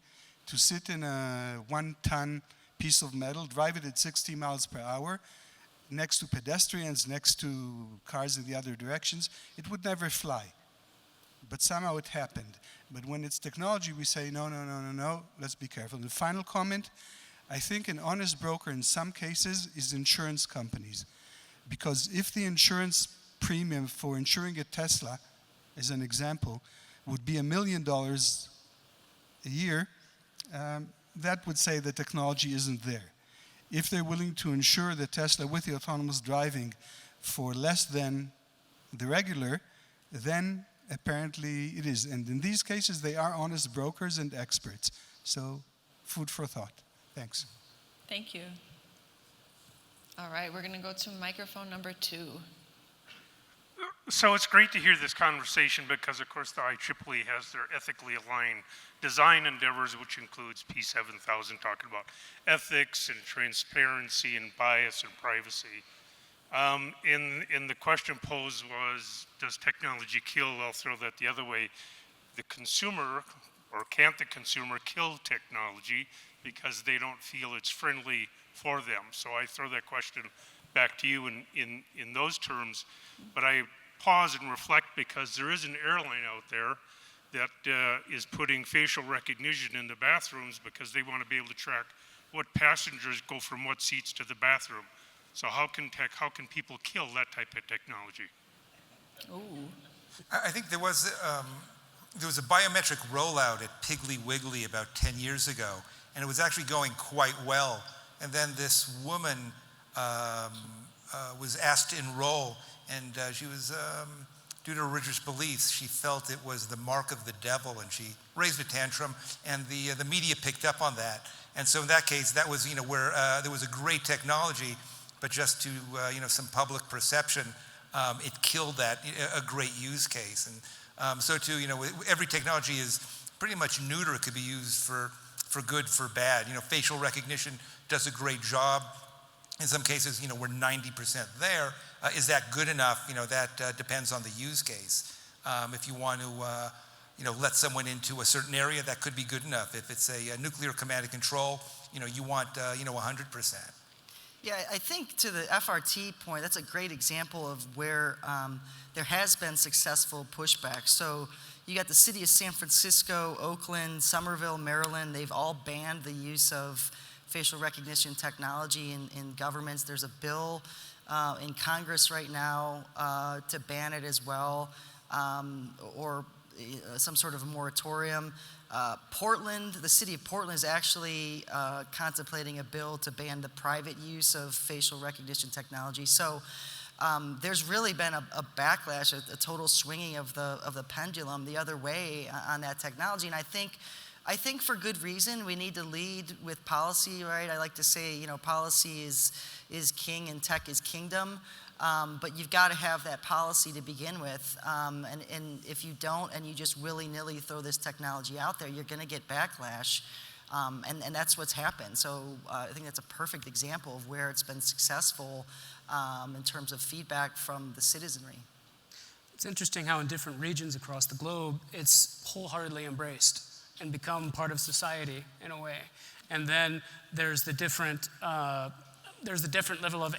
to sit in a 1-ton piece of metal, drive it at 60 miles per hour, next to pedestrians, next to cars in the other directions, it would never fly. But somehow it happened. But when it's technology, we say, no, let's be careful. And the final comment, I think an honest broker in some cases is insurance companies. Because if the insurance premium for insuring a Tesla, as an example, would be $1 million a year, that would say the technology isn't there. If they're willing to insure the Tesla with the autonomous driving for less than the regular, then apparently it is. And in these cases, they are honest brokers and experts. So, food for thought. Thanks. Thank you. All right, we're going to go to microphone number 2. So it's great to hear this conversation because, of course, the IEEE has their ethically aligned design endeavors, which includes P7000, talking about ethics and transparency and bias and privacy. In the question posed was, does technology kill? I'll throw that the other way. The consumer, or can't the consumer kill technology because they don't feel it's friendly for them? So I throw that question back to you in those terms, but I pause and reflect because there is an airline out there that is putting facial recognition in the bathrooms because they want to be able to track what passengers go from what seats to the bathroom. So how can people kill that type of technology? Ooh. I think there was a biometric rollout at Piggly Wiggly about 10 years ago, and it was actually going quite well. And then this woman was asked to enroll, and she was, due to religious beliefs, she felt it was the mark of the devil, and she raised a tantrum, and the media picked up on that. And so in that case, that was, where there was a great technology, but just to, some public perception, it killed that, a great use case. And so too, every technology is pretty much neuter. It could be used for good, for bad. Facial recognition does a great job. In some cases, we're 90% there. Is that good enough? That depends on the use case. If you want to, let someone into a certain area, that could be good enough. If it's a nuclear command and control, you want, 100%. Yeah, I think to the FRT point, that's a great example of where there has been successful pushback. So you got the city of San Francisco, Oakland, Somerville, Maryland. They've all banned the use of facial recognition technology in governments. There's a bill in Congress right now to ban it as well, or some sort of a moratorium. Portland, the city of Portland is actually contemplating a bill to ban the private use of facial recognition technology. So there's really been a backlash, a total swinging of the pendulum the other way on that technology. And I think for good reason. We need to lead with policy, right? I like to say, policy is king and tech is kingdom. But you've got to have that policy to begin with. And if you don't, and you just willy-nilly throw this technology out there, you're going to get backlash. And that's what's happened. So I think that's a perfect example of where it's been successful in terms of feedback from the citizenry. It's interesting how in different regions across the globe, it's wholeheartedly embraced and become part of society in a way. And then there's the different level of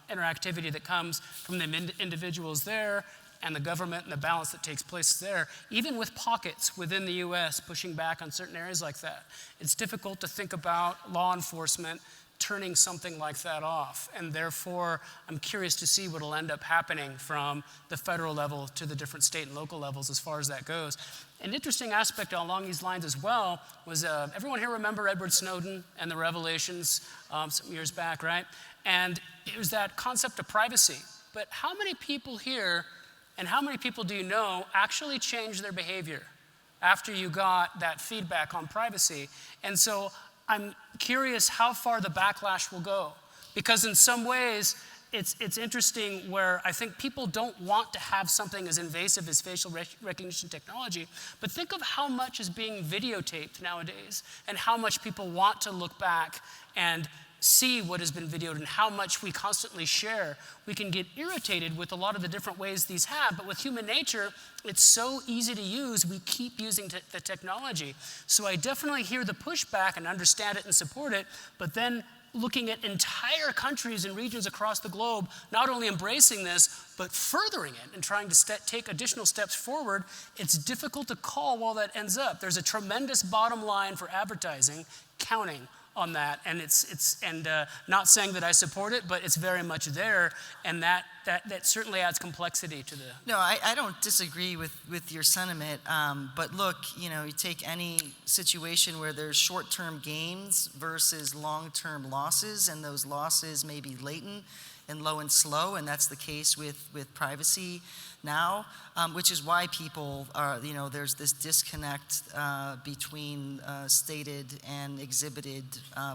interactivity that comes from the individuals there and the government and the balance that takes place there, even with pockets within the US pushing back on certain areas like that. It's difficult to think about law enforcement turning something like that off. And therefore, I'm curious to see what will end up happening from the federal level to the different state and local levels as far as that goes. An interesting aspect along these lines as well was, everyone here remember Edward Snowden and the revelations some years back, right? And it was that concept of privacy. But how many people here, and how many people do you know, actually changed their behavior after you got that feedback on privacy? And so I'm curious how far the backlash will go. Because in some ways, it's interesting where I think people don't want to have something as invasive as facial recognition technology, but think of how much is being videotaped nowadays and how much people want to look back and see what has been videoed and how much we constantly share. We can get irritated with a lot of the different ways these have, but with human nature, it's so easy to use, we keep using the technology. So I definitely hear the pushback and understand it and support it, but then looking at entire countries and regions across the globe, not only embracing this, but furthering it and trying to take additional steps forward, it's difficult to call while that ends up. There's a tremendous bottom line for advertising, counting on that, and not saying that I support it, but it's very much there, and that certainly adds complexity to the... No, I don't disagree with your sentiment, but look, you take any situation where there's short-term gains versus long-term losses, and those losses may be latent low and slow, and that's the case with privacy now, which is why people are, there's this disconnect between stated and exhibited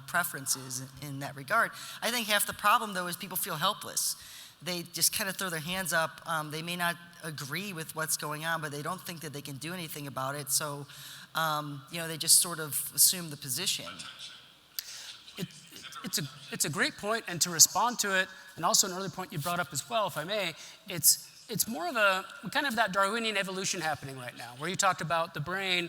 preferences in that regard. I think half the problem, though, is people feel helpless. They just kind of throw their hands up. They may not agree with what's going on, but they don't think that they can do anything about it. So, they just sort of assume the position. It's a great point, and to respond to it, and also an earlier point you brought up as well, if I may, it's more of we kind of have that Darwinian evolution happening right now, where you talked about the brain,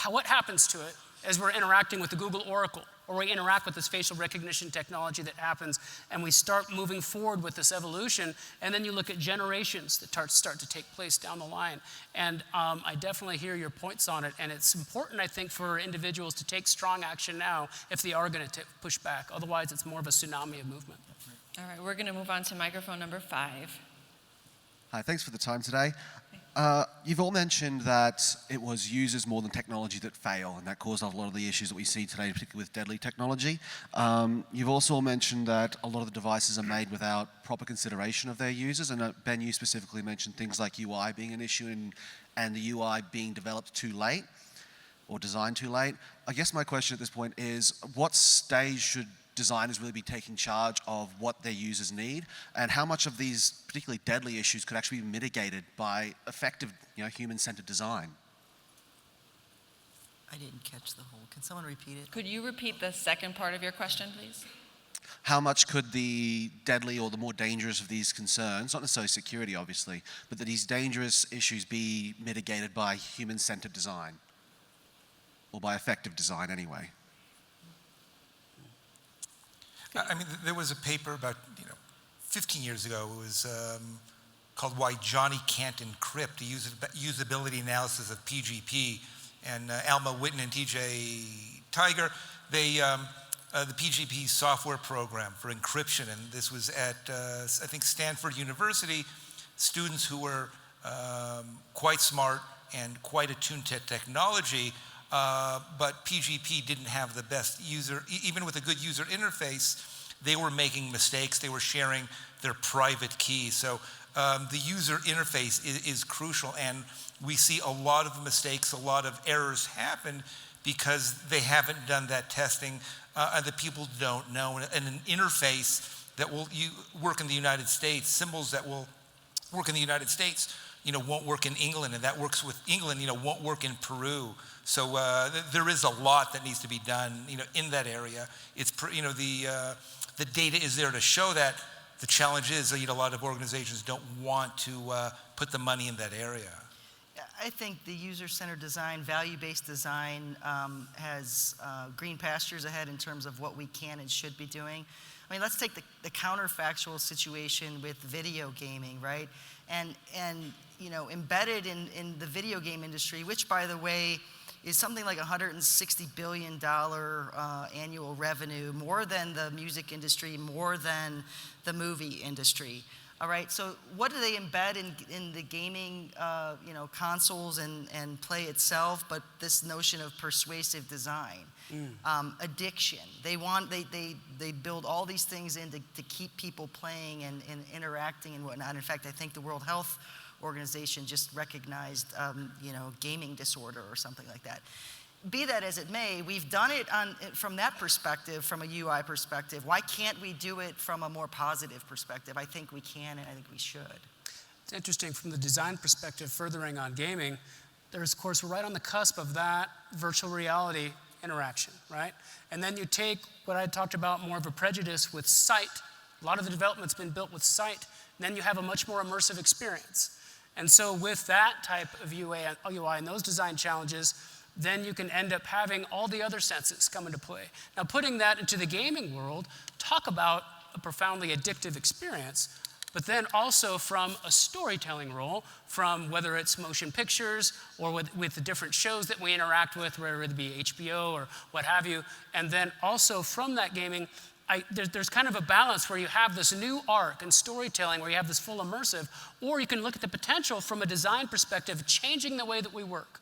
what happens to it as we're interacting with the Google Oracle, or we interact with this facial recognition technology that happens, and we start moving forward with this evolution, and then you look at generations that start to take place down the line. And I definitely hear your points on it, and it's important, I think, for individuals to take strong action now if they are going to push back. Otherwise, it's more of a tsunami of movement. All right, we're going to move on to microphone number 5. Hi, thanks for the time today. You've all mentioned that it was users more than technology that fail, and that caused a lot of the issues that we see today, particularly with deadly technology. You've also mentioned that a lot of the devices are made without proper consideration of their users, and Ben, you specifically mentioned things like UI being an issue and the UI being developed too late or designed too late. I guess my question at this point is, what stage should designers really be taking charge of what their users need, and how much of these particularly deadly issues could actually be mitigated by effective, human-centered design? I didn't catch the whole. Can someone repeat it? Could you repeat the second part of your question, please? How much could the deadly or the more dangerous of these concerns, not necessarily security obviously, but that these dangerous issues be mitigated by human-centered design, or by effective design anyway? I mean, there was a paper about 15 years ago. It was called "Why Johnny Can't Encrypt: A Usability Analysis of PGP," and Alma Witten and T.J. Tiger. The PGP software program for encryption, and this was at I think Stanford University. Students who were quite smart and quite attuned to technology. But PGP didn't have the best even with a good user interface, they were making mistakes. They were sharing their private key. So the user interface is crucial, and we see a lot of mistakes, a lot of errors happen because they haven't done that testing, and the people don't know. And an interface that will work in the United States, symbols that will work in the United States, won't work in England, and that works with England, won't work in Peru. So there is a lot that needs to be done, in that area. It's, the data is there to show that. The challenge is, a lot of organizations don't want to put the money in that area. I think the user-centered design, value-based design has green pastures ahead in terms of what we can and should be doing. I mean, let's take the counterfactual situation with video gaming, right? And embedded in the video game industry, which, by the way, is something like $160 billion annual revenue, more than the music industry, more than the movie industry. All right, so what do they embed in the gaming consoles and play itself, but this notion of persuasive design, addiction. They build all these things in to keep people playing and interacting and whatnot. In fact, I think the World Health Organization just recognized gaming disorder or something like that. Be that as it may, we've done it from that perspective, from a UI perspective. Why can't we do it from a more positive perspective? I think we can, and I think we should. It's interesting from the design perspective, furthering on gaming, there's, of course, we're right on the cusp of that virtual reality interaction, right? And then you take what I talked about, more of a prejudice with sight. A lot of the development's been built with sight. And then you have a much more immersive experience. And so with that type of UI and those design challenges, then you can end up having all the other senses come into play. Now, putting that into the gaming world, talk about a profoundly addictive experience, but then also from a storytelling role, from whether it's motion pictures or with the different shows that we interact with, whether it be HBO or what have you, and then also from that gaming, there's kind of a balance where you have this new arc and storytelling where you have this full immersive, or you can look at the potential from a design perspective, changing the way that we work.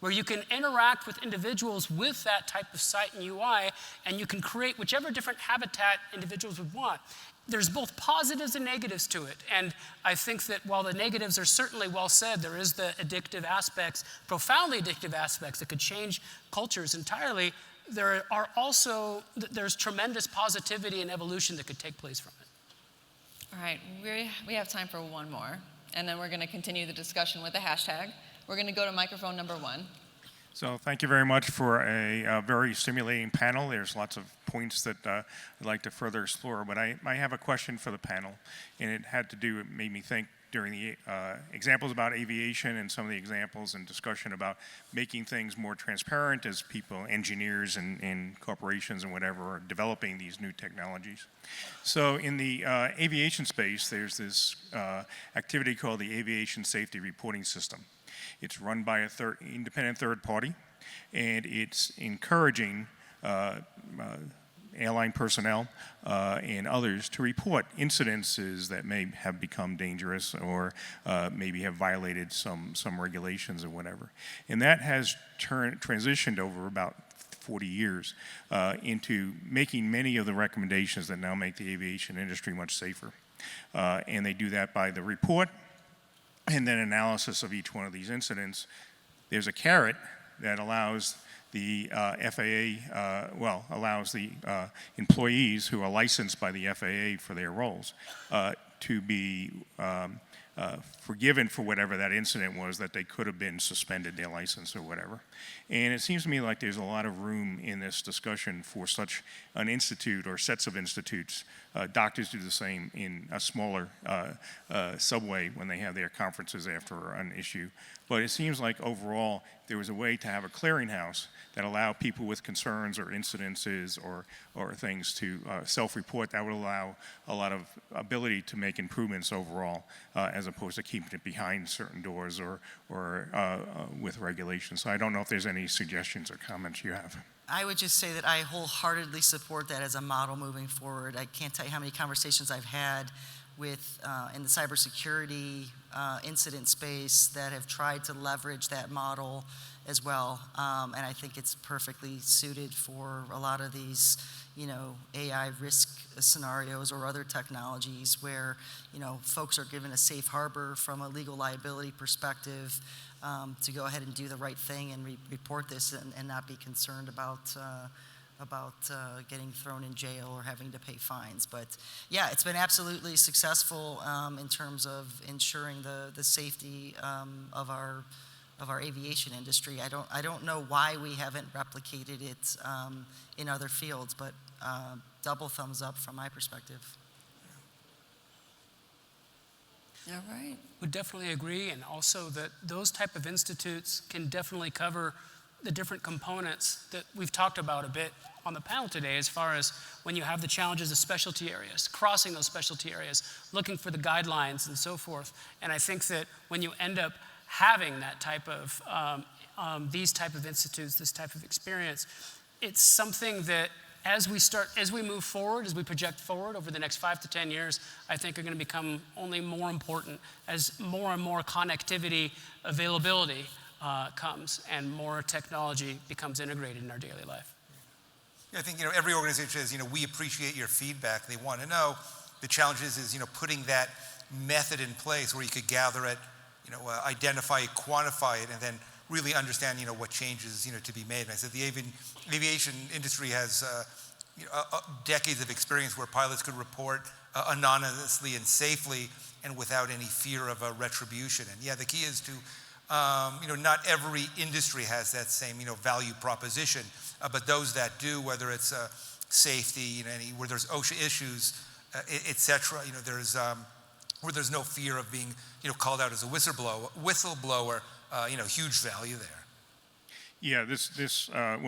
where you can interact with individuals with that type of site and UI, and you can create whichever different habitat individuals would want. There's both positives and negatives to it. And I think that while the negatives are certainly well said, there is the addictive aspects, profoundly addictive aspects that could change cultures entirely. There's tremendous positivity and evolution that could take place from it. All right, we have time for one more, and then we're going to continue the discussion with the hashtag. We're going to go to microphone number 1. So thank you very much for a very stimulating panel. There's lots of points that I'd like to further explore, but I have a question for the panel, and it made me think during the examples about aviation and some of the examples and discussion about making things more transparent as people, engineers and corporations and whatever, are developing these new technologies. So in the aviation space, there's this activity called the Aviation Safety Reporting System. It's run by an independent third party, and it's encouraging airline personnel and others to report incidences that may have become dangerous or maybe have violated some regulations or whatever. And that has transitioned over about 40 years into making many of the recommendations that now make the aviation industry much safer. And they do that by the report and then analysis of each one of these incidents. There's a carrot that allows the FAA, allows the employees who are licensed by the FAA for their roles to be forgiven for whatever that incident was, that they could have been suspended their license or whatever. And it seems to me like there's a lot of room in this discussion for such an institute or sets of institutes. Doctors do the same in a smaller subway when they have their conferences after an issue. But it seems like overall there was a way to have a clearinghouse that allowed people with concerns or incidences or things to self-report. That would allow a lot of ability to make improvements overall as opposed to keeping it behind certain doors or with regulations. So I don't know if there's any suggestions or comments you have. I would just say that I wholeheartedly support that as a model moving forward. I can't tell you how many conversations I've had with in the cybersecurity incident space that have tried to leverage that model as well, and I think it's perfectly suited for a lot of these, AI risk scenarios or other technologies where, folks are given a safe harbor from a legal liability perspective to go ahead and do the right thing and report this and not be concerned about getting thrown in jail or having to pay fines. But yeah, it's been absolutely successful in terms of ensuring the safety of our aviation industry. I don't know why we haven't replicated it in other fields, but double thumbs up from my perspective. All right. Would definitely agree, and also that those type of institutes can definitely cover the different components that we've talked about a bit on the panel today, as far as when you have the challenges of specialty areas, crossing those specialty areas, looking for the guidelines and so forth. And I think that when you end up having that type of, these type of institutes, this type of experience, it's something that as we move forward, as we project forward over the next 5 to 10 years, I think are going to become only more important as more and more connectivity availability comes and more technology becomes integrated in our daily life. I think every organization says we appreciate your feedback. They want to know. The challenge is putting that method in place where you could gather it, identify it, quantify it, and then really understand what changes to be made. And I said the aviation industry has decades of experience where pilots could report anonymously and safely and without any fear of a retribution. And yeah, the key is to not every industry has that same value proposition, but those that do, whether it's safety, where there's OSHA issues, et cetera, there's where there's no fear of being called out as a whistleblower, huge value there. Yeah,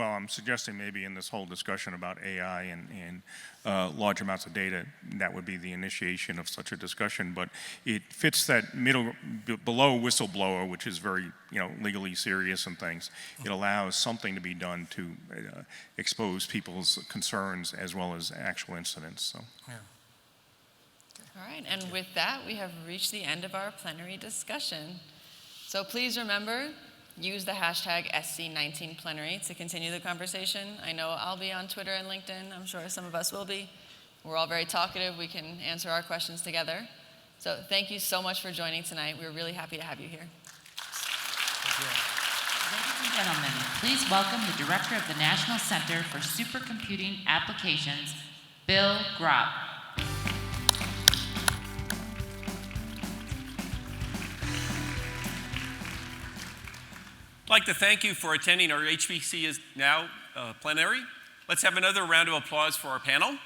I'm suggesting maybe in this whole discussion about AI and large amounts of data, that would be the initiation of such a discussion. But it fits that below whistleblower, which is very, legally serious and things. It allows something to be done to expose people's concerns as well as actual incidents. So. Yeah. All right, and with that, we have reached the end of our plenary discussion. So please remember, use the hashtag SC19 Plenary to continue the conversation. I know I'll be on Twitter and LinkedIn. I'm sure some of us will be. We're all very talkative. We can answer our questions together. So thank you so much for joining tonight. We're really happy to have you here. Ladies and gentlemen, please welcome the Director of the National Center for Supercomputing Applications, Bill Gropp. I'd like to thank you for attending our HPC Is Now Plenary. Let's have another round of applause for our panel.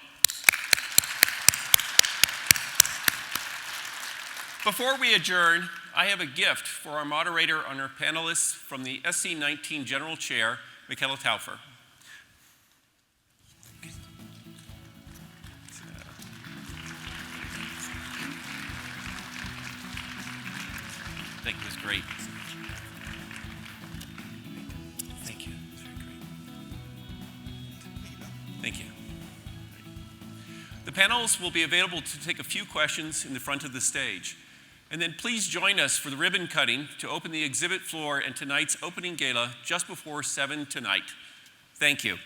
Before we adjourn, I have a gift for our moderator and our panelists from the SC19 General Chair, Michaela Taufer. I think it was great. Thank you. Very great. Thank you. The panelists will be available to take a few questions in the front of the stage. And then please join us for the ribbon cutting to open the exhibit floor and tonight's opening gala just before 7 tonight. Thank you.